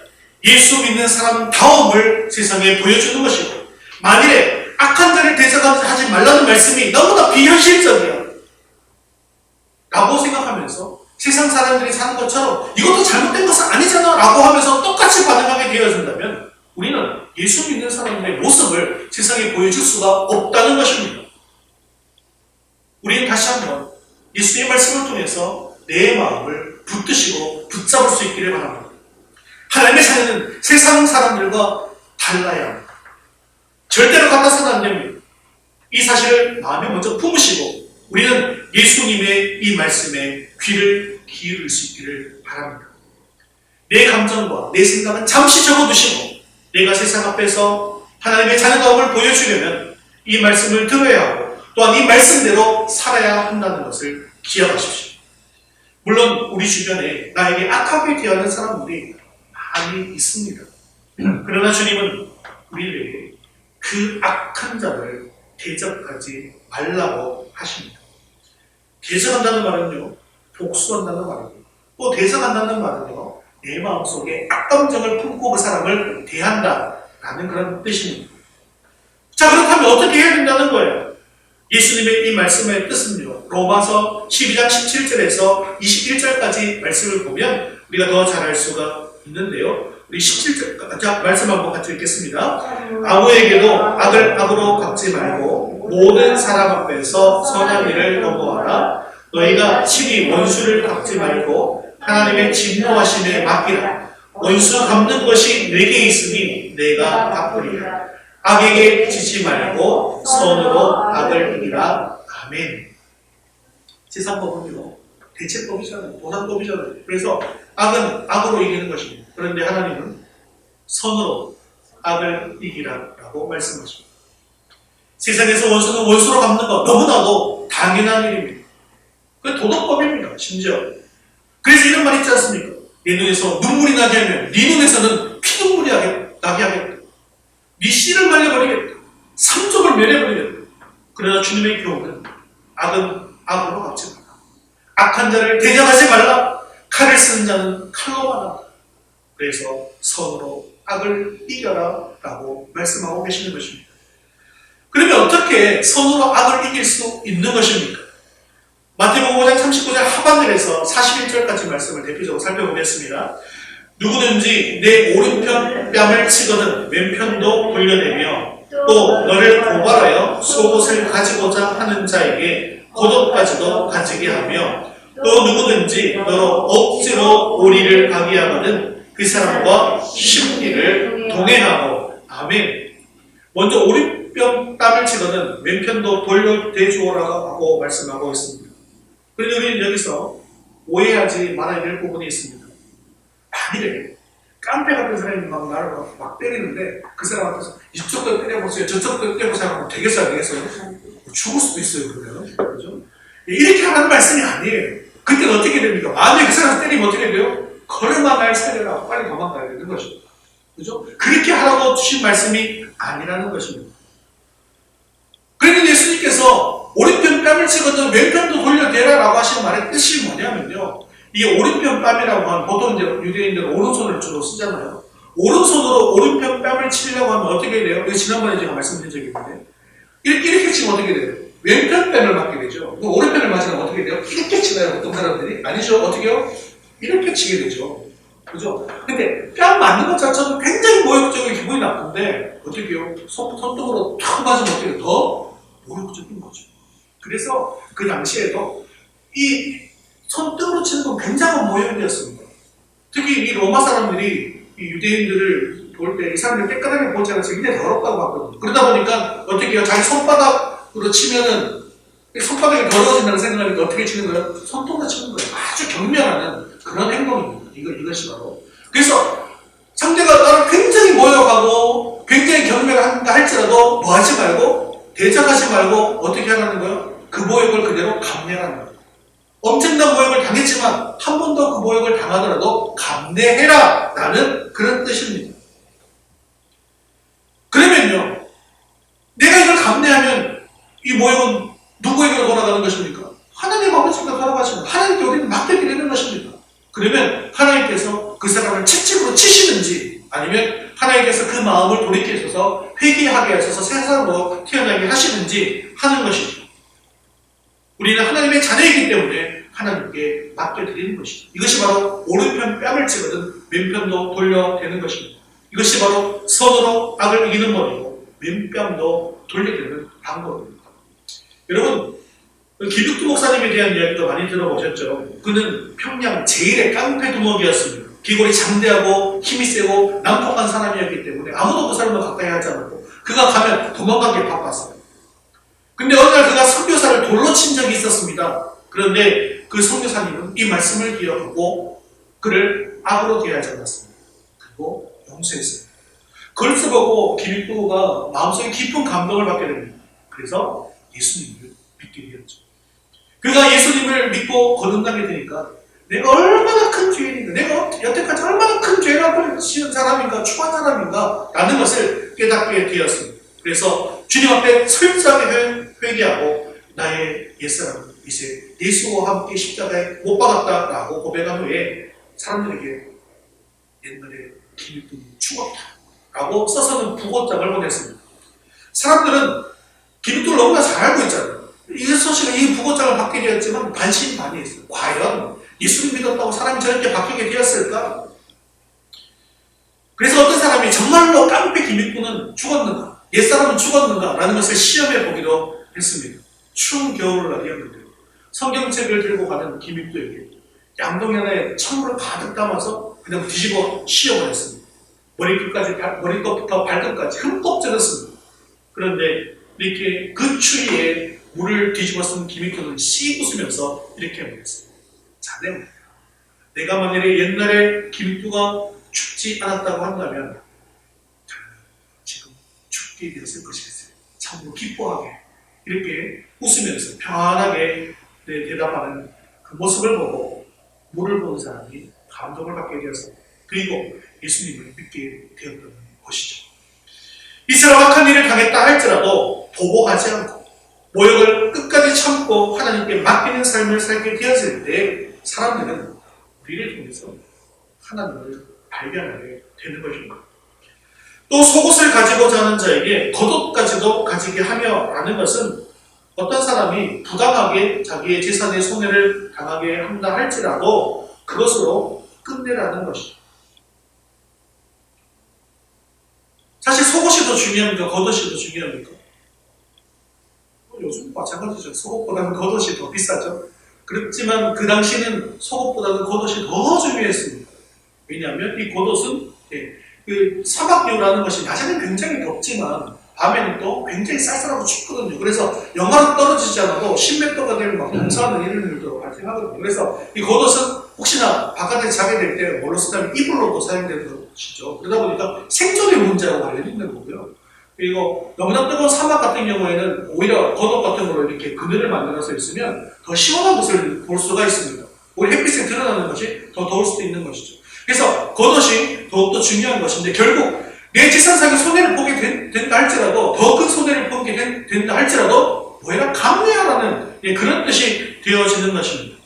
예수 믿는 사람다움을 세상에 보여주는 것이고, 만일에 악한 자를 대적하지 말라는 말씀이 너무나 비현실적이야 라고 생각하면서 세상 사람들이 사는 것처럼 이것도 잘못된 것은 아니잖아 라고 하면서 똑같이 반응하게 되어진다면 우리는 예수 믿는 사람들의 모습을 세상에 보여줄 수가 없다는 것입니다. 우리는 다시 한번 예수님의 말씀을 통해서 내 마음을 붙드시고 붙잡을 수 있기를 바랍니다. 하나님의 자녀는 세상 사람들과 달라야 합니다. 절대로 같아서는 안 됩니다. 이 사실을 마음에 먼저 품으시고 우리는 예수님의 이 말씀에 귀를 기울일 수 있기를 바랍니다. 내 감정과 내 생각은 잠시 접어두시고 내가 세상 앞에서 하나님의 자녀다움을 보여주려면 이 말씀을 들어야 하고 또한 이 말씀대로 살아야 한다는 것을 기억하십시오. 물론 우리 주변에 나에게 악하게 대하는 사람들이 많이 있습니다. 그러나 주님은 우리에게 그 악한 자를 대적하지 말라고 하십니다. 대적한다는 말은요, 복수한다는 말이고, 또 대적한다는 말은요, 내 마음속에 악감정을 품고 그 사람을 대한다라는 그런 뜻입니다. 자, 그렇다면 어떻게 해야 된다는 거예요? 예수님의 이 말씀의 뜻은요, 로마서 12장 17절에서 21절까지 말씀을 보면 우리가 더 잘 알 수가 있는데요. 우리 17절, 자, 말씀 한번 같이 읽겠습니다. 아무에게도 악을 악으로 갚지 말고 모든 사람 앞에서 선한 일을 넘어하라. 너희가 친히 원수를 갚지 말고 하나님의 진노하심에 맡기라. 원수 갚는 것이 내게 있으니 내가 갚으리라. 악에게 지지 말고 선으로 악을 이기라. 아멘. 세상법은요, 대체법이잖아요. 도산법이잖아요. 그래서 악은 악으로 이기는 것입니다. 그런데 하나님은 선으로 악을 이기라라고 말씀하십니다. 세상에서 원수는 원수로 갚는 것 너무나도 당연한 일입니다. 그게 도덕법입니다. 심지어. 그래서 이런 말 있지 않습니까? 내 눈에서 눈물이 나게 하면 네 눈에서는 피눈물이 나게 하겠다. 네 씨를 말려버리겠다. 삼족을 멸해버리겠다. 그러나 주님의 교훈은 악은 악으로 갚지 말라. 악한 자를 대적하지 말라. 칼을 쓰는 자는 칼로 말한다. 그래서 선으로 악을 이겨라 라고 말씀하고 계시는 것입니다. 그러면 어떻게 선으로 악을 이길 수 있는 것입니까? 마태복음 5장 39절 하반절에서 41절까지 말씀을 대표적으로 살펴보겠습니다. 누구든지 내 오른편 뺨을 치거든 왼편도 돌려내며 또 너를 고발하여 속옷을 가지고자 하는 자에게 겉옷까지도 가지게 하며 또 누구든지 너로 억지로 오리를 가게 하거든 그 사람과 십리를 동행하고. 아멘. 먼저 오른편 뺨을 치거든 왼편도 돌려대주오라고 말씀하고 있습니다. 그런데 우리는 여기서 오해하지 말아야 될 부분이 있습니다. 만일에 깡패 같은 사람이 나를 막 때리는데 그 사람한테서 이쪽도 때려보세요, 저쪽도 때려보세요 하면 되겠어요, 안 되겠어요? 죽을 수도 있어요, 그러면. 그렇죠? 이렇게 하는 말씀이 아니에요. 그때는 어떻게 됩니까? 만약에 그 사람 때리면 어떻게 돼요? 걸어만 날 살려라. 빨리 도망가야 되는 것입니다. 그죠? 그렇게 하라고 주신 말씀이 아니라는 것입니다. 그런데 예수님께서 오른편 뺨을 치거든 왼편도 돌려대라 라고 하신 말의 뜻이 뭐냐면요. 이게 오른편 뺨이라고 하면 보통 이제 유대인들은 오른손을 주로 쓰잖아요. 오른손으로 오른편 뺨을 치려고 하면 어떻게 돼요? 이거 지난번에 제가 말씀드린 적이 있는데 이렇게 치면 어떻게 돼요? 왼편 뺨을 맞게 되죠. 그럼 오른편을 맞으면 어떻게 돼요? 이렇게 치나요? 어떤 사람들이? 아니죠. 어떻게 해요? 이렇게 치게 되죠. 그죠? 근데 뺨 맞는 것 자체는 굉장히 모욕적인 기분이 나쁜데 어떻게 해요? 손등으로 탁 맞으면 어떻게 더 모욕적인 거죠. 그래서 그 당시에도 이 손등으로 치는 건 굉장한 모욕이었습니다. 특히 이 로마 사람들이 이 유대인들을 볼 때 이 사람들 깨끗하게 보지 않아서 굉장히 더럽다고 봤거든요. 그러다 보니까 어떻게 해요? 자기 손바닥으로 치면은 손바닥이 더러워진다는 생각하니까 어떻게 치는 거예요? 손등으로 치는 거예요. 아주 경멸하는 그런 행동입니다. 이것이 바로. 그래서 상대가 나를 굉장히 모욕하고 굉장히 경멸한다 할지라도 뭐 하지 말고 대적하지 말고 어떻게 하라는 거예요? 그 모욕을 그대로 감내하는 거예요. 엄청난 모욕을 당했지만 한 번 더 그 모욕을 당하더라도 감내해라 라는 그런 뜻입니다. 그러면요, 내가 이걸 감내하면 이 모욕은 누구에게로 돌아가는 것입니까? 하나님 아버지가 돌아가시는, 하나님께 우리는 맡기게 되는 것입니다. 그러면 하나님께서 그 사람을 채찍으로 치시는지 아니면 하나님께서 그 마음을 돌이키셔서 회개하게 하셔서 새 사람으로 태어나게 하시는지 하는 것이죠. 우리는 하나님의 자녀이기 때문에 하나님께 맡겨드리는 것이죠. 이것이 바로 오른편 뺨을 치거든 왼편도 돌려대는 것입니다. 이것이 바로 선으로 악을 이기는 법이고 왼뺨도 돌려대는 방법입니다. 여러분, 기득두 목사님에 대한 이야기도 많이 들어보셨죠? 그는 평양 제1의 깡패 두목이었습니다. 기골이 장대하고 힘이 세고 난폭한 사람이었기 때문에 아무도 그 사람을 가까이 하지 않았고 그가 가면 도망가기 바빴어요. 근데 어느 날 그가 선교사를 돌로 친 적이 있었습니다. 그런데 그 선교사님은 이 말씀을 기억하고 그를 악으로 대하지 않았습니다. 그리고 용서했어요. 그걸 보고 기득두가 마음속에 깊은 감동을 받게 됩니다. 그래서 예수님을 믿게 되었죠. 그가 예수님을 믿고 거듭나게 되니까 내가 얼마나 큰 죄인인가, 내가 여태까지 얼마나 큰 죄를 지은 사람인가, 추한 사람인가 라는 것을 깨닫게 되었습니다. 그래서 주님 앞에 철저하게 회개하고 나의 옛사람은 이제 예수와 함께 십자가에 못 박았다라고 고백한 후에 사람들에게 옛날에 기득두가 죽었다라고 써서는 부고장을 보냈습니다. 사람들은 기득두를 너무나 잘 알고 있잖아요. 이 소식을 이 부고장을 받게 되었지만 반신반의했어요. 과연 예수를 믿었다고 사람이 저렇게 바뀌게 되었을까? 그래서 어떤 사람이 정말로 깡패 기득두는 죽었는가? 옛사람은 죽었는가? 라는 것을 시험해 보기도 했습니다. 추운 겨울날이었는데요. 성경책을 들고 가는 기득두에게 양동이 하나에 찬물을 가득 담아서 그냥 뒤집어 씌워버렸습니다. 머리끝부터 발끝까지 흠뻑 젖었습니다. 그런데 이렇게 그 추위에 물을 뒤집어 쓴 기득두는 씩 웃으면서 이렇게 말했습니다. 자네, 내가 만약에 옛날에 기득두가 죽지 않았다고 한다면 지금 죽게 되었을 것이겠어요. 참으로 기뻐하게 이렇게 웃으면서 편안하게 대답하는 그 모습을 보고 물을 본 사람이 감동을 받게 되었습니다. 그리고 예수님을 믿게 되었던 것이죠. 이처럼 악한 일을 당했다 할지라도 보복하지 않고 모욕을 끝까지 참고 하나님께 맡기는 삶을 살게 되었을 때 사람들은 우리를 통해서 하나님을 발견하게 되는 것입니다. 또 속옷을 가지고자 하는 자에게 겉옷까지도 가지게 하며 라는 것은 어떤 사람이 부당하게 자기의 재산에 손해를 당하게 한다 할지라도 그것으로 끝내라는 것이죠. 사실 속옷이 더 중요합니까? 겉옷이 더 중요합니까? 요즘 마찬가지죠. 속옷보다는 겉옷이 더 비싸죠. 그렇지만 그 당시는 속옷보다는 겉옷이 더 중요했습니다. 왜냐하면 이 겉옷은 그 사막기후라는 것이 낮에는 굉장히 덥지만 밤에는 또 굉장히 쌀쌀하고 춥거든요. 그래서 영하로 떨어지지 않아도 10m가 되면 막 용사하는 이런 일도 발생하거든요. 그래서 이 겉옷은 혹시나 바깥에 자게 될 때 뭘로 쓰다면 이불로도 사용되는 것이죠. 그러다 보니까 생존의 문제하고 관련이 있는 거고요. 그리고 너무나 뜨거운 사막 같은 경우에는 오히려 겉옷 같은 걸로 이렇게 그늘을 만들어서 있으면 더 시원한 것을 볼 수가 있습니다. 오히려 햇빛에 드러나는 것이 더 더울 수도 있는 것이죠. 그래서 겉옷이 더욱더 중요한 것인데 결국 내 재산상의 손해를 보게 된다 할지라도 더 큰 손해를 보게 된다 할지라도 뭐해라 감내하라는 그런 뜻이 되어지는 것입니다.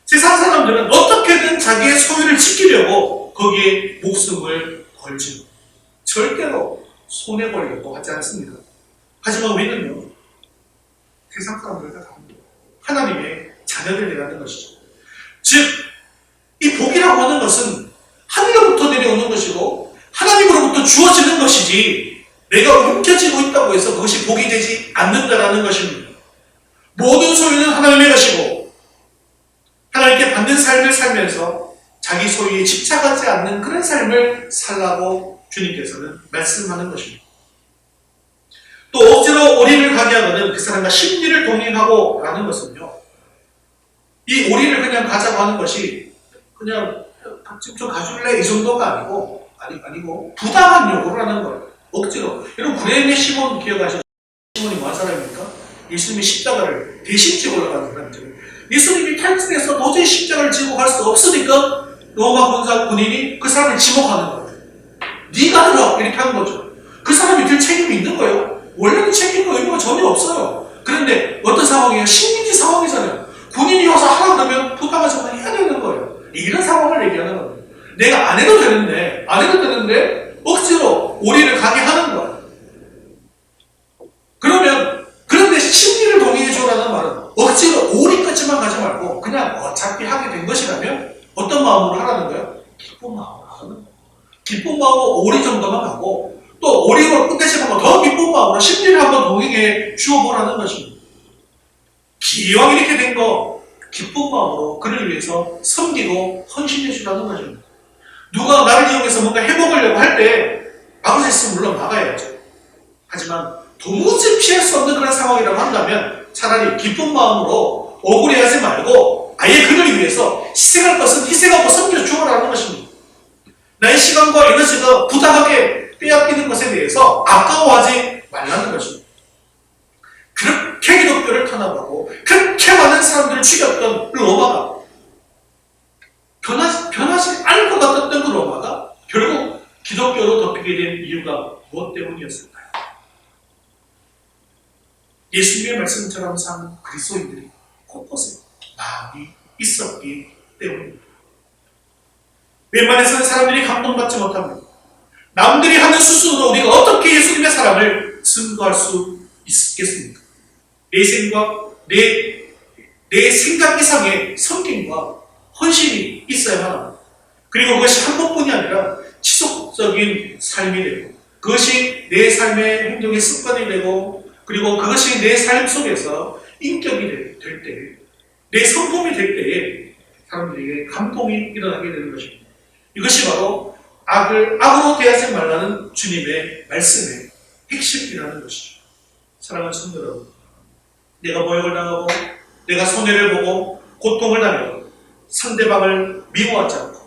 세상 사람들은 어떻게든 자기의 소유를 지키려고 거기에 목숨을 걸지 절대로 손해보려고 하지 않습니다. 하지만 우리는요 세상 사람들과 다릅니다. 하나님의 자녀들이라는 것이죠. 즉 이 복이라고 하는 것은 하늘로부터 내려오는 것이고 하나님으로부터 주어지는 것이지 내가 움켜쥐고 있다고 해서 그것이 복이 되지 않는다라는 것입니다. 모든 소유는 하나님의 것이고 하나님께 받는 삶을 살면서 자기 소유에 집착하지 않는 그런 삶을 살라고 주님께서는 말씀하는 것입니다. 또 억지로 오리를 가게 하거든 그 사람과 심리를 동행하고 라는 것은요, 이 오리를 그냥 가자고 하는 것이 그냥 좀 가줄래 이 정도가 아니고 부당한 요구를 하는 거예요. 억지로. 여러분 구레네 시몬 기억하시죠? 시몬이 뭐한 사람입니까? 예수님의 십자가를 대신 지고 올라가는 사람이죠. 예수님이 탈진해서 도저히 십자가를 지고 갈 수 없으니까 로마 군사 군인이 그 사람을 지목하는 거예요. 네가 들어 이렇게 하는 거죠. 그 사람이 들 책임이 있는 거예요. 원래는 책임과 의무가 전혀 없어요. 그런데 어떤 상황이에요? 식민지 상황이잖아요. 군인이 와서 하라 그러면 부당한 정말 해야 되는 거예요. 이런 상황을 얘기하는 거예요. 내가 안 해도 되는데 억지로 오리를 가게 하는 거예요. 그런데 심리를 동의해 줘라는 말은 억지로 오리까지만 가지 말고 그냥 어차피 하게 된 것이라면 어떤 마음으로 하라는 거예요? 기쁜 마음으로 하는 거예요. 기쁜 마음으로 오리 정도만 가고 또 오리로 끝내지 말고 더 기쁜 마음으로 심리를 한번 동행해 주어보라는 것입니다. 기왕 이렇게 된 거 기쁜 마음으로 그를 위해서 섬기고 헌신해 주라는 것입니다. 누가 나를 이용해서 뭔가 해먹으려고 할 때 막을 수 있으면 물론 막아야죠. 하지만 도무지 피할 수 없는 그런 상황이라고 한다면 차라리 기쁜 마음으로 억울해하지 말고 아예 그를 위해서 희생할 것은 희생하고 섬겨주어라는 것입니다. 나의 시간과 에너지가 부당하게 빼앗기는 것에 대해서 아까워하지 말라는 것입니다. 그렇게 기독교를 탄압하고 그렇게 많은 사람들을 죽였던 그 로마가 변하지 않을 것 같았던 그 로마가 결국 기독교로 덮이게 된 이유가 무엇 때문이었을까요? 예수님의 말씀처럼 산 그리스도인들이 곳곳에 마음이 있었기 때문입니다. 웬만해서는 사람들이 감동받지 못합니다. 남들이 하는 수순으로 우리가 어떻게 예수님의 사랑을 증거할 수 있겠습니까? 내 생각 이상의 섬김과 헌신이 있어야만 합니다. 그리고 그것이 한 번뿐이 아니라 지속적인 삶이 되고 그것이 내 삶의 행동의 습관이 되고 그리고 그것이 내 삶 속에서 인격이 될 때, 내 성품이 될 때에 사람들에게 감동이 일어나게 되는 것입니다. 이것이 바로 악으로 대하지 말라는 주님의 말씀의 핵심이라는 것이죠. 사랑하는 성도 여러분, 내가 모욕을 당하고 내가 손해를 보고 고통을 당하고 상대방을 미워하지 않고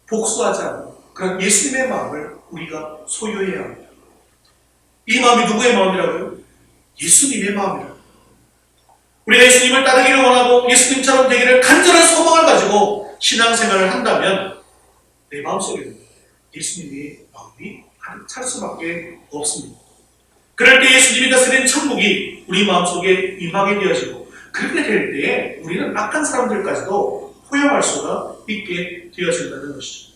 복수하지 않고 그런 예수님의 마음을 우리가 소유해야 합니다. 이 마음이 누구의 마음이라고요? 예수님의 마음이라고. 우리가 예수님을 따르기를 원하고 예수님처럼 되기를 간절한 소망을 가지고 신앙생활을 한다면 내 마음속에는 예수님의 마음이 가득 찰 수밖에 없습니다. 그럴 때 예수님이 다스리는 천국이 우리 마음속에 임하게 되어지고 그렇게 될 때에 우리는 악한 사람들까지도 포용할 수가 있게 되어진다는 것이죠.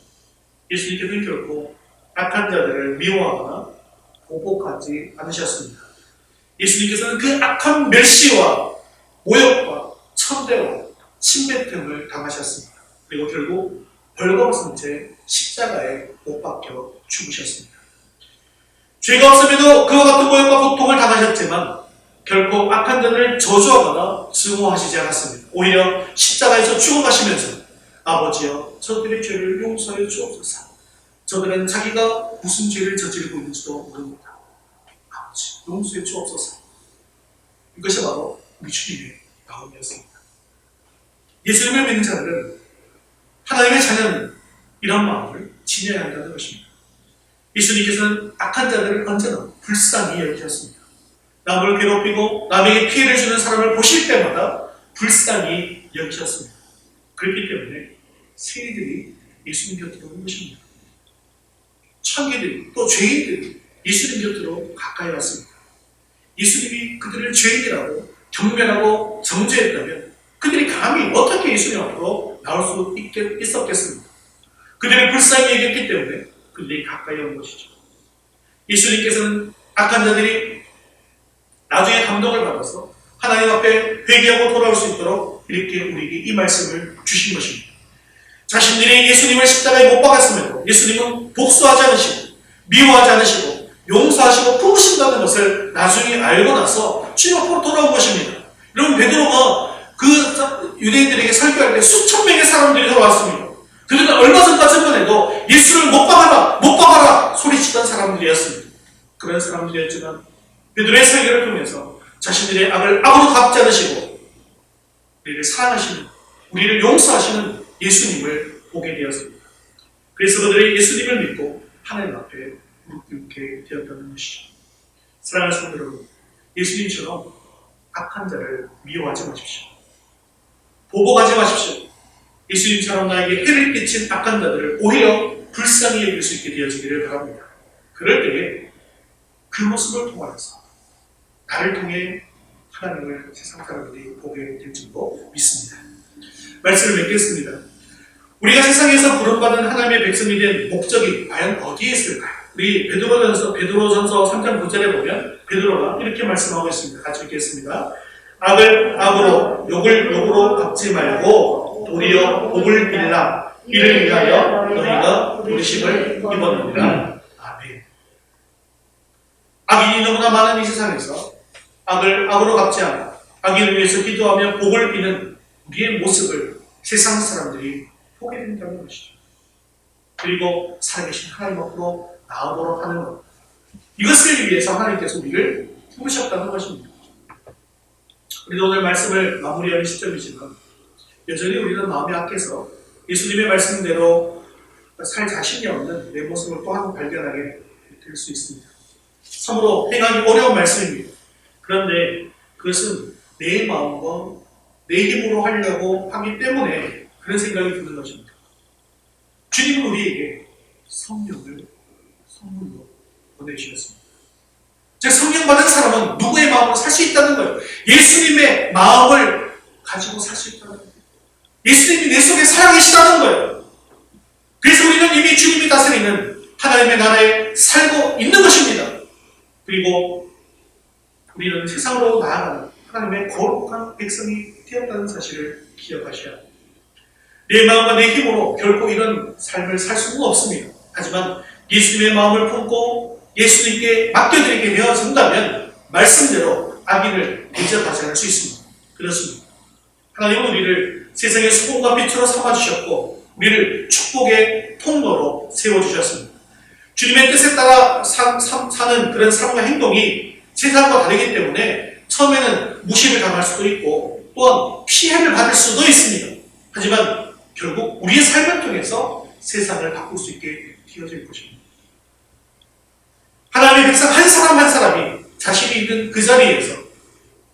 예수님께서는 결코 악한 자들을 미워하거나 보복하지 않으셨습니다. 예수님께서는 그 악한 멸시와 모욕과 천대와 침뱉음을 당하셨습니다. 그리고 결국 벌거벗은 채 십자가에 못 박혀 죽으셨습니다. 죄가 없음에도 그와 같은 모욕과 고통을 당하셨지만 결코 악한 자들을 저주하거나 증오하시지 않았습니다. 오히려 십자가에서 죽어가시면서 아버지여 저들의 죄를 용서해 주옵소서. 저들은 자기가 무슨 죄를 저지르고 있는지도 모릅니다. 아버지 용서해 주옵소서. 이것이 바로 우리 주님의 마음이었습니다. 예수님을 믿는 자들은 하나님의 자녀는 이런 마음을 지녀야 한다는 것입니다. 예수님께서는 악한 자들을 언제나 불쌍히 여기셨습니다. 남을 괴롭히고 남에게 피해를 주는 사람을 보실 때마다 불쌍히 여기셨습니다. 그렇기 때문에 세리들이 예수님 곁으로 오는 것입니다. 천기들이 또 죄인들이 예수님 곁으로 가까이 왔습니다. 예수님이 그들을 죄인이라고 경멸하고 정죄했다면 그들이 감히 어떻게 예수님 앞으로 나올 수 있었겠습니까? 그들을 불쌍히 여겼기 때문에 그들이 가까이 온 것이죠. 예수님께서는 악한 자들이 나중에 감동을 받아서 하나님 앞에 회개하고 돌아올 수 있도록 이렇게 우리에게 이 말씀을 주신 것입니다. 자신들이 예수님을 십자가에 못 박았음에도 예수님은 복수하지 않으시고 미워하지 않으시고 용서하시고 품으신다는 것을 나중에 알고 나서 주님 앞으로 돌아온 것입니다. 여러분, 베드로가 그 유대인들에게 설교할 때 수천 명의 사람들이 돌아왔습니다. 그들은 얼마 전까지만 해도 예수를 못 박아라, 못 박아라 소리치던 사람들이었습니다. 그런 사람들이었지만 베드로의 설교를 통해서 자신들의 악을 악으로 갚지 않으시고 우리를 사랑하시는, 우리를 용서하시는 예수님을 보게 되었습니다. 그래서 그들이 예수님을 믿고 하나님 앞에 무릎 꿇게 되었다는 것이죠. 사랑하는 성도 여러분, 예수님처럼 악한 자를 미워하지 마십시오. 보복하지 마십시오. 예수님처럼 나에게 해를 끼친 악한 자들을 오히려 불쌍히 여길 수 있게 되어지기를 바랍니다. 그럴 때에 그 모습을 통하여서 나를 통해 하나님을 세상 사람들이 보게 될 줄로 믿습니다. 말씀을 맺겠습니다. 우리가 세상에서 부름받은 하나님의 백성이 된 목적이 과연 어디에 있을까요? 우리 베드로전서 3장 9절에 보면 베드로가 이렇게 말씀하고 있습니다. 같이 읽겠습니다. 악을 악으로, 욕을 욕으로 갚지 말고 도리어 복을 빌라. 이를 위하여 너희가 부르심을 입었느니라. 아멘. 악인이 너무나 많은 이 세상에서 악을 악으로 갚지 않아 악인을 위해서 기도하며 복을 비는 우리의 모습을 세상 사람들이 보게 된다는 것이죠. 그리고 살아계신 하나님 앞으로 나아보러 하는 것, 이것을 위해서 하나님께서 우리를 부르셨다는 것입니다. 우리도 오늘 말씀을 마무리하는 시점이지만 여전히 우리는 마음이 약해서 예수님의 말씀대로 살 자신이 없는 내 모습을 또 한 번 발견하게 될 수 있습니다. 참으로 행하기 어려운 말씀입니다. 그런데 그것은 내 마음과 내 힘으로 하려고 하기 때문에 그런 생각이 드는 것입니다. 주님은 우리에게 성령을 선물로 보내주셨습니다. 즉, 성령 받은 사람은 누구의 마음으로 살 수 있다는 거예요. 예수님의 마음을 가지고 살 수 있다는 거예요. 예수님이 내 속에 살아계시다는 거예요. 그래서 우리는 이미 주님이 다스리는 하나님의 나라에 살고 있는 것입니다. 그리고 우리는 세상으로 나아가는 하나님의 거룩한 백성이 되었다는 사실을 기억하셔야 합니다. 내 마음과 내 힘으로 결코 이런 삶을 살 수는 없습니다. 하지만 예수님의 마음을 품고 예수님께 맡겨드리게 되어진다면 말씀대로 악인을 대접하지 않을 수 있습니다. 그렇습니다. 하나님은 우리를 세상의 소금과 빛으로 삼아주셨고 우리를 축복의 통로로 세워주셨습니다. 주님의 뜻에 따라 사는 그런 삶과 행동이 세상과 다르기 때문에 처음에는 무시를 당할 수도 있고 또한 피해를 받을 수도 있습니다. 하지만 결국 우리의 삶을 통해서 세상을 바꿀 수 있게 되어질 것입니다. 하나님의 백성 한 사람 한 사람이 자신이 있는 그 자리에서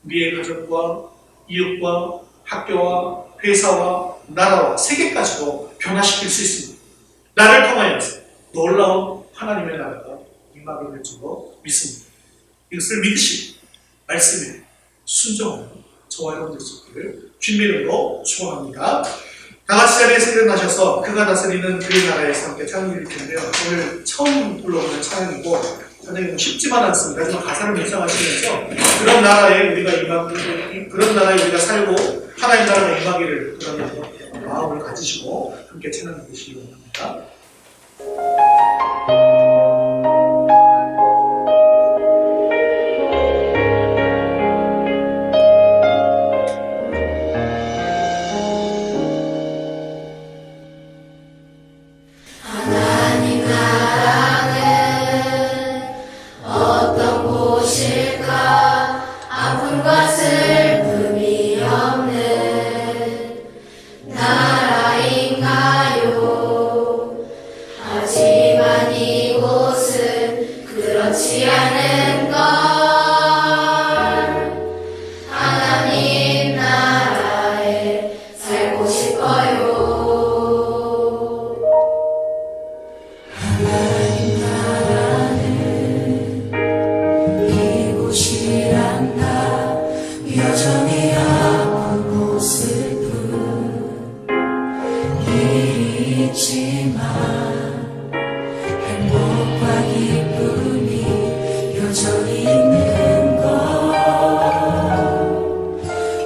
우리의 가족과 이웃과 학교와 회사와 나라와 세계까지도 변화시킬 수 있습니다. 나를 통하여서 놀라운 하나님의 나라가 임하게 될 줄로 믿습니다. 이것을 믿으시고 말씀에 순종하는 저와 여러분들 있기를 주님의 이름으로 축원합니다. 다 같이 자리에서 일어나셔서 그가 다스리는 그의 나라에서 함께 찬양을 드릴 텐데요. 오늘 처음 불러보는 찬양이고 찬양이 쉽지만 않습니다. 하지만 가사를 묵상하시면서 그런 나라에 우리가 임하고 그런 나라에 우리가 살고 하나님 나라가 임하기를 그런 마음을 가지시고 함께 찬양해 주시기 바랍니다.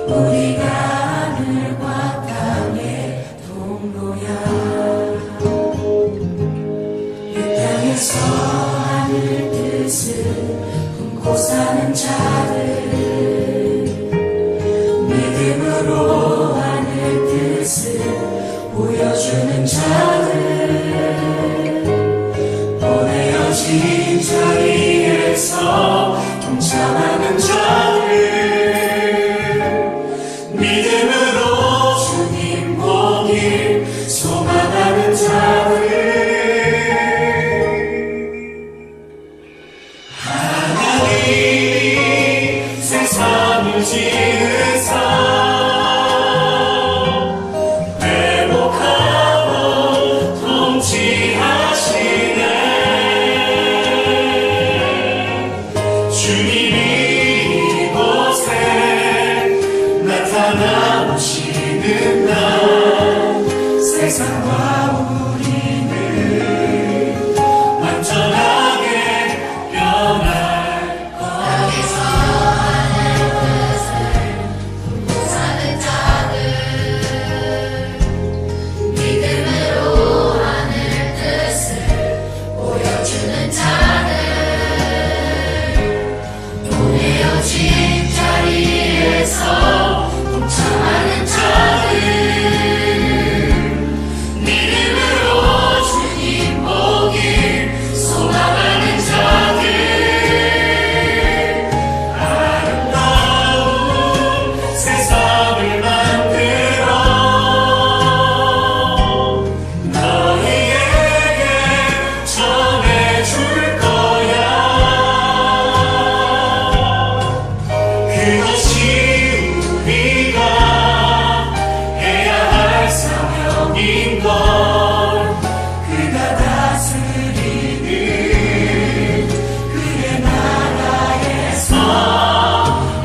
우리가 하늘과 땅의 동로야.
보여주는 자들 보내어진 자리에서 동참하는 자들 믿음으로 주님 보길 소망하는 자들 하나님이 세상을 지으사 주님이 이곳에 나타나시는 날 세상과 우리는 완전하게 변할
여기서 하늘 뜻을 사는 자들 믿음으로 하늘 뜻을 보여주는 자들 보내어진 자리에서 동참하는 자들 믿음으로 주님 보길 소망하는 자들
아름다운 세상을 만들어 너희에게 전해줄 거야 그것이 우리가 해야 할 사명인걸 그가 다스리는 그의 나라에서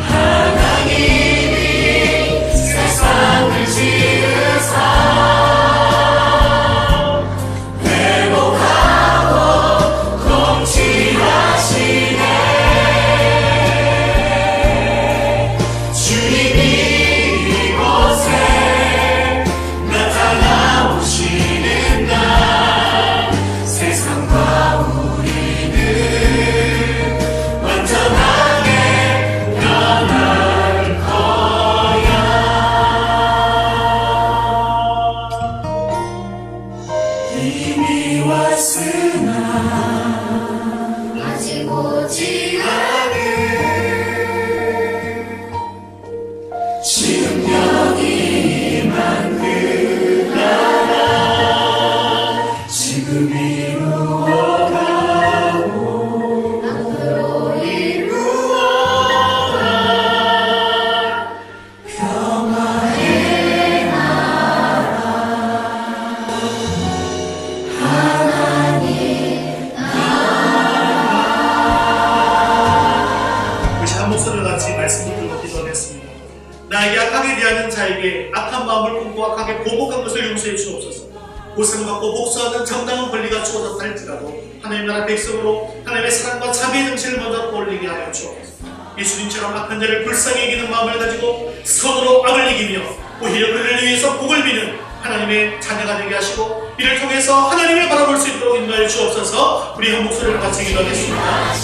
하나님이 세상을 지으사 회복하고 통치하시네 주님이 이곳에 나타나오시는 날 세상과 우리는 완전하게 변할 거야 이미 왔으나
아직 오지 않은
지금 여기 임한 그 나라 지금 이루어가고
앞으로
이루어갈 평화의 나라 하나님
우리 한 목소리를 같이 말씀을 들고 기도하겠습니다. 나에게 악하게 대하는 자에게 악한 마음을 품고 악하게 보복한 것을 용서해 주옵소서. 보상받고 복수하는 정당한 권리가 주어졌다 할지라도 하나님 나라 백성으로 하나님의 사랑과 자비의 정신을 먼저 떠올리게 하여 주옵소서. 예수님처럼 악한 자를 불쌍히 여기는 마음을 가지고 선으로 악을 이기며 오히려 그를 위해서 복을 비는 하나님의 자녀가 되게 하시고 이를 통해서 하나님을 바라볼 수 있도록 인도하여 주옵소서. 우리 한 목소리를 같이 기도하겠습니다.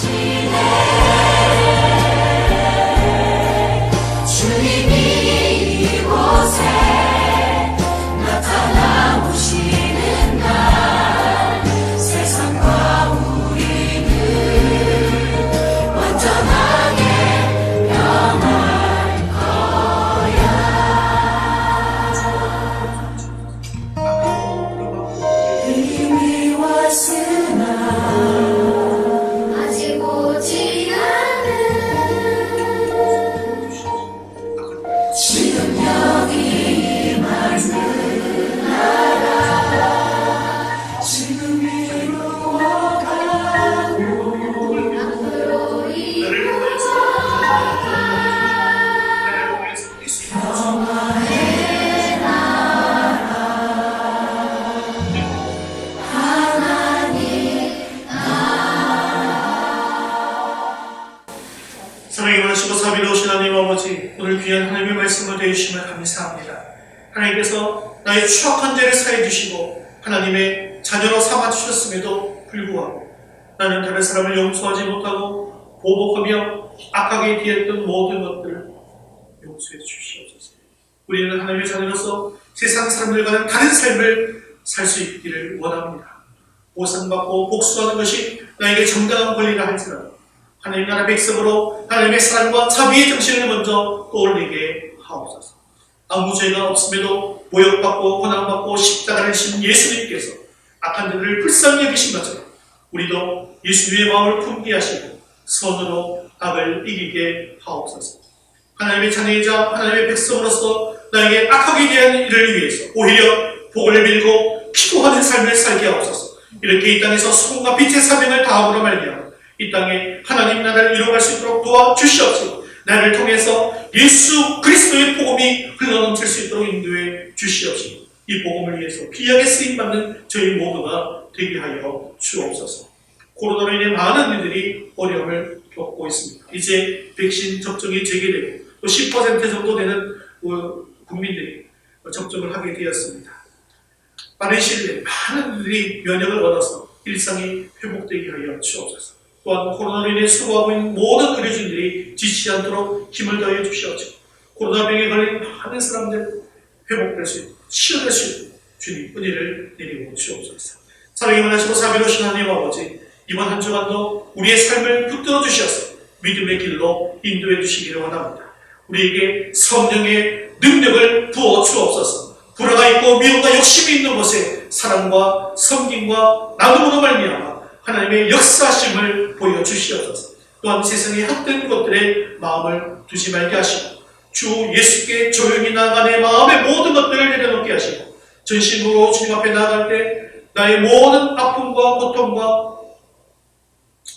주님이 이곳에 나타나오시는 날 세상과 우리는 완전하게 변할
이미 왔으나
아직 오지 않은
지금 여기 임한 그 나라 지금 이루어가고
앞으로
나를 위해서
평화의
사랑이 많으시고 사비로우신 하나님 아버지, 오늘 귀한 하나님의 말씀을 대주시면 감사합니다. 하나님께서 나의 추악한 죄를 사해 주시고 하나님의 자녀로 삼아 주셨음에도 불구하고 나는 다른 사람을 용서하지 못하고 보복하며 악하게 대했던 모든 것들을 용서해 주시옵소서. 우리는 하나님의 자녀로서 세상 사람들과는 다른 삶을 살 수 있기를 원합니다. 보상받고 복수하는 것이 나에게 정당한 권리라 할지라도 하나님 나라 백성으로 하나님의 사랑과 자비의 정신을 먼저 떠올리게 하옵소서. 아무 죄가 없음에도 모욕받고 고난받고 십자가를 진 예수님께서 악한 자들을 불쌍히 여기신 것처럼 우리도 예수님의 마음을 품게 하시고 선으로 악을 이기게 하옵소서. 하나님의 자녀이자 하나님의 백성으로서 나에게 악하게 대한 일을 위해서 오히려 복을 빌고 기도하는 삶을 살게 하옵소서. 이렇게 이 땅에서 수고와 빛의 사명을 다함으로 말미암아 이 땅에 하나님 나라를 이루어갈 수 있도록 도와주시옵시고 나를 통해서 예수 그리스도의 복음이 흘러넘칠 수 있도록 인도해 주시옵시고 이 복음을 위해서 귀하게 쓰임받는 저희 모두가 되게 하여 주옵소서. 코로나로 인해 많은 이들이 어려움을 겪고 있습니다. 이제 백신 접종이 재개되고 또 10% 정도 되는 국민들이 접종을 하게 되었습니다. 빠른 시일 내에 많은 이들이 면역을 얻어서 일상이 회복되게 하여 주옵소서. 또한 코로나로 인해 수고하고 있는 모든 의료진들이 지치지 않도록 힘을 더해 주시옵시고 코로나병에 걸린 많은 사람들 회복될 수 있도록 치유될 수 있도록 주님 은혜를 내리고 주옵소서. 사랑이 많으시고 자비로우신 하나님 아버지, 이번 한 주간도 우리의 삶을 붙들어 주셔서 믿음의 길로 인도해 주시기를 원합니다. 우리에게 성령의 능력을 부어 주옵소서. 불화가 있고 미움과 욕심이 있는 곳에 사랑과 섬김과 나눔으로 말미암아 하나님의 역사심을 보여주시옵소서. 또한 세상의 헛된 것들에 마음을 두지 말게 하시고 주 예수께 조용히 나아가 내 마음의 모든 것들을 내려놓게 하시고 전심으로 주님 앞에 나아갈 때 나의 모든 아픔과 고통과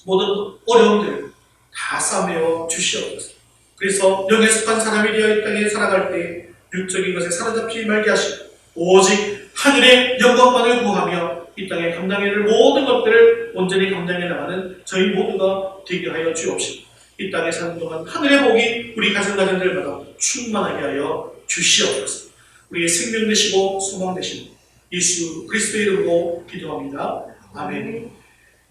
모든 어려움들을 다 싸매어 주시옵소서. 그래서 영에 속한 사람이 되어 이 땅에 살아갈 때 육적인 것에 사로잡히지 말게 하시고 오직 하늘의 영광만을 구하며 이 땅에 감당해야 할 모든 것들을 온전히 감당해 나가는 저희 모두가 되게 하여 주옵시고 이 땅에 사는 동안 하늘의 복이 우리 가정들마다 충만하게 하여 주시옵소서. 우리의 생명 되시고 소망 되시고 예수 그리스도의 이름으로 기도합니다. 아멘.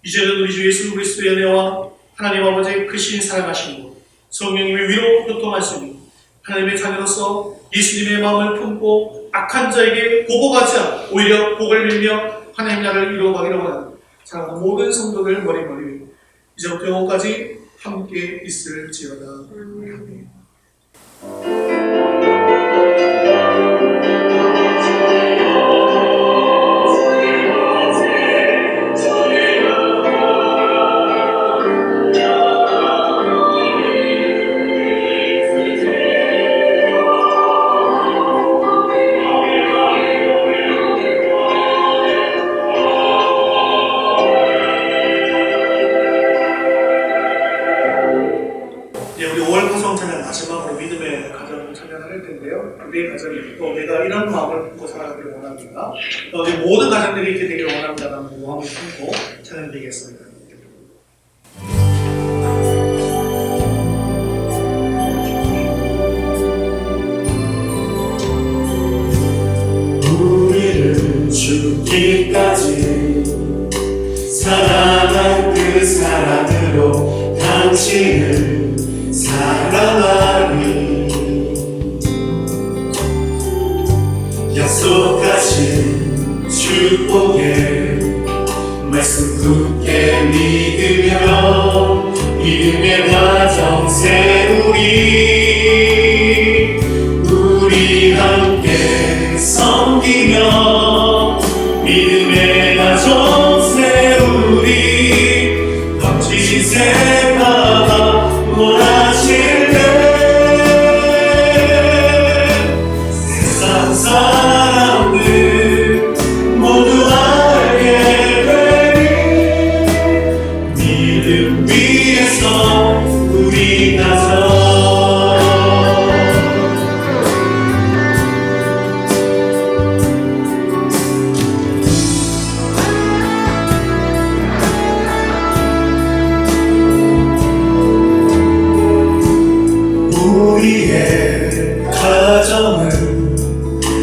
이제는 우리 주 예수 그리스도의 은혜와 하나님 아버지의 크신 사랑하심으로 성령님의 위로 교통하시니 하나님의 자녀로서 예수님의 마음을 품고 악한 자에게 보복하지 않고 오히려 복을 빌며 하나님 나라를 이루어가기를 원하는 사랑하는 모든 성도들 머리머리 이제부터 영원까지 함께 있을지어다. 아멘. 우리의 가정이 또 내가 이런 마음을 품고 살아가기를 원합니다. 또 우리 모든 가정들이 이렇게 되기를 원합니다라는 마음을 품고 찬양드리겠습니다.
우리를 죽기까지 사랑한 그 사랑으로 당신을 사랑하리. 약속하신 축복의 말씀 굳게 믿으며 믿음의 과정 세우리. 우리 함께 섬기며 믿음의 가정 세우리. 멋진 새바다 원하실 때 세상 사람들 모두 알게 되리. 믿음 위에서 우리 가정 우리의 가정을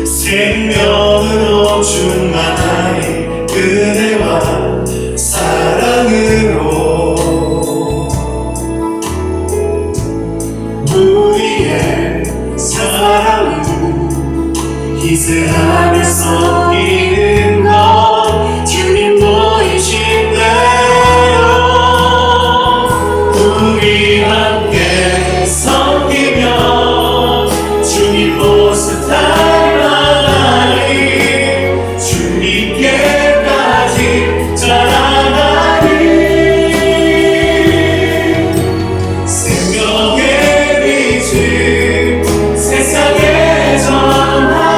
생명으로 충만하리. 은혜와 사랑으로 우리의 사랑은 이 이스라엘에서 이는 것 주님 보이신대요. 우리 함께 섬기며 주님 모습 닮아가리 주님께까지 자라나리 생명의 빛을 세상에 전하리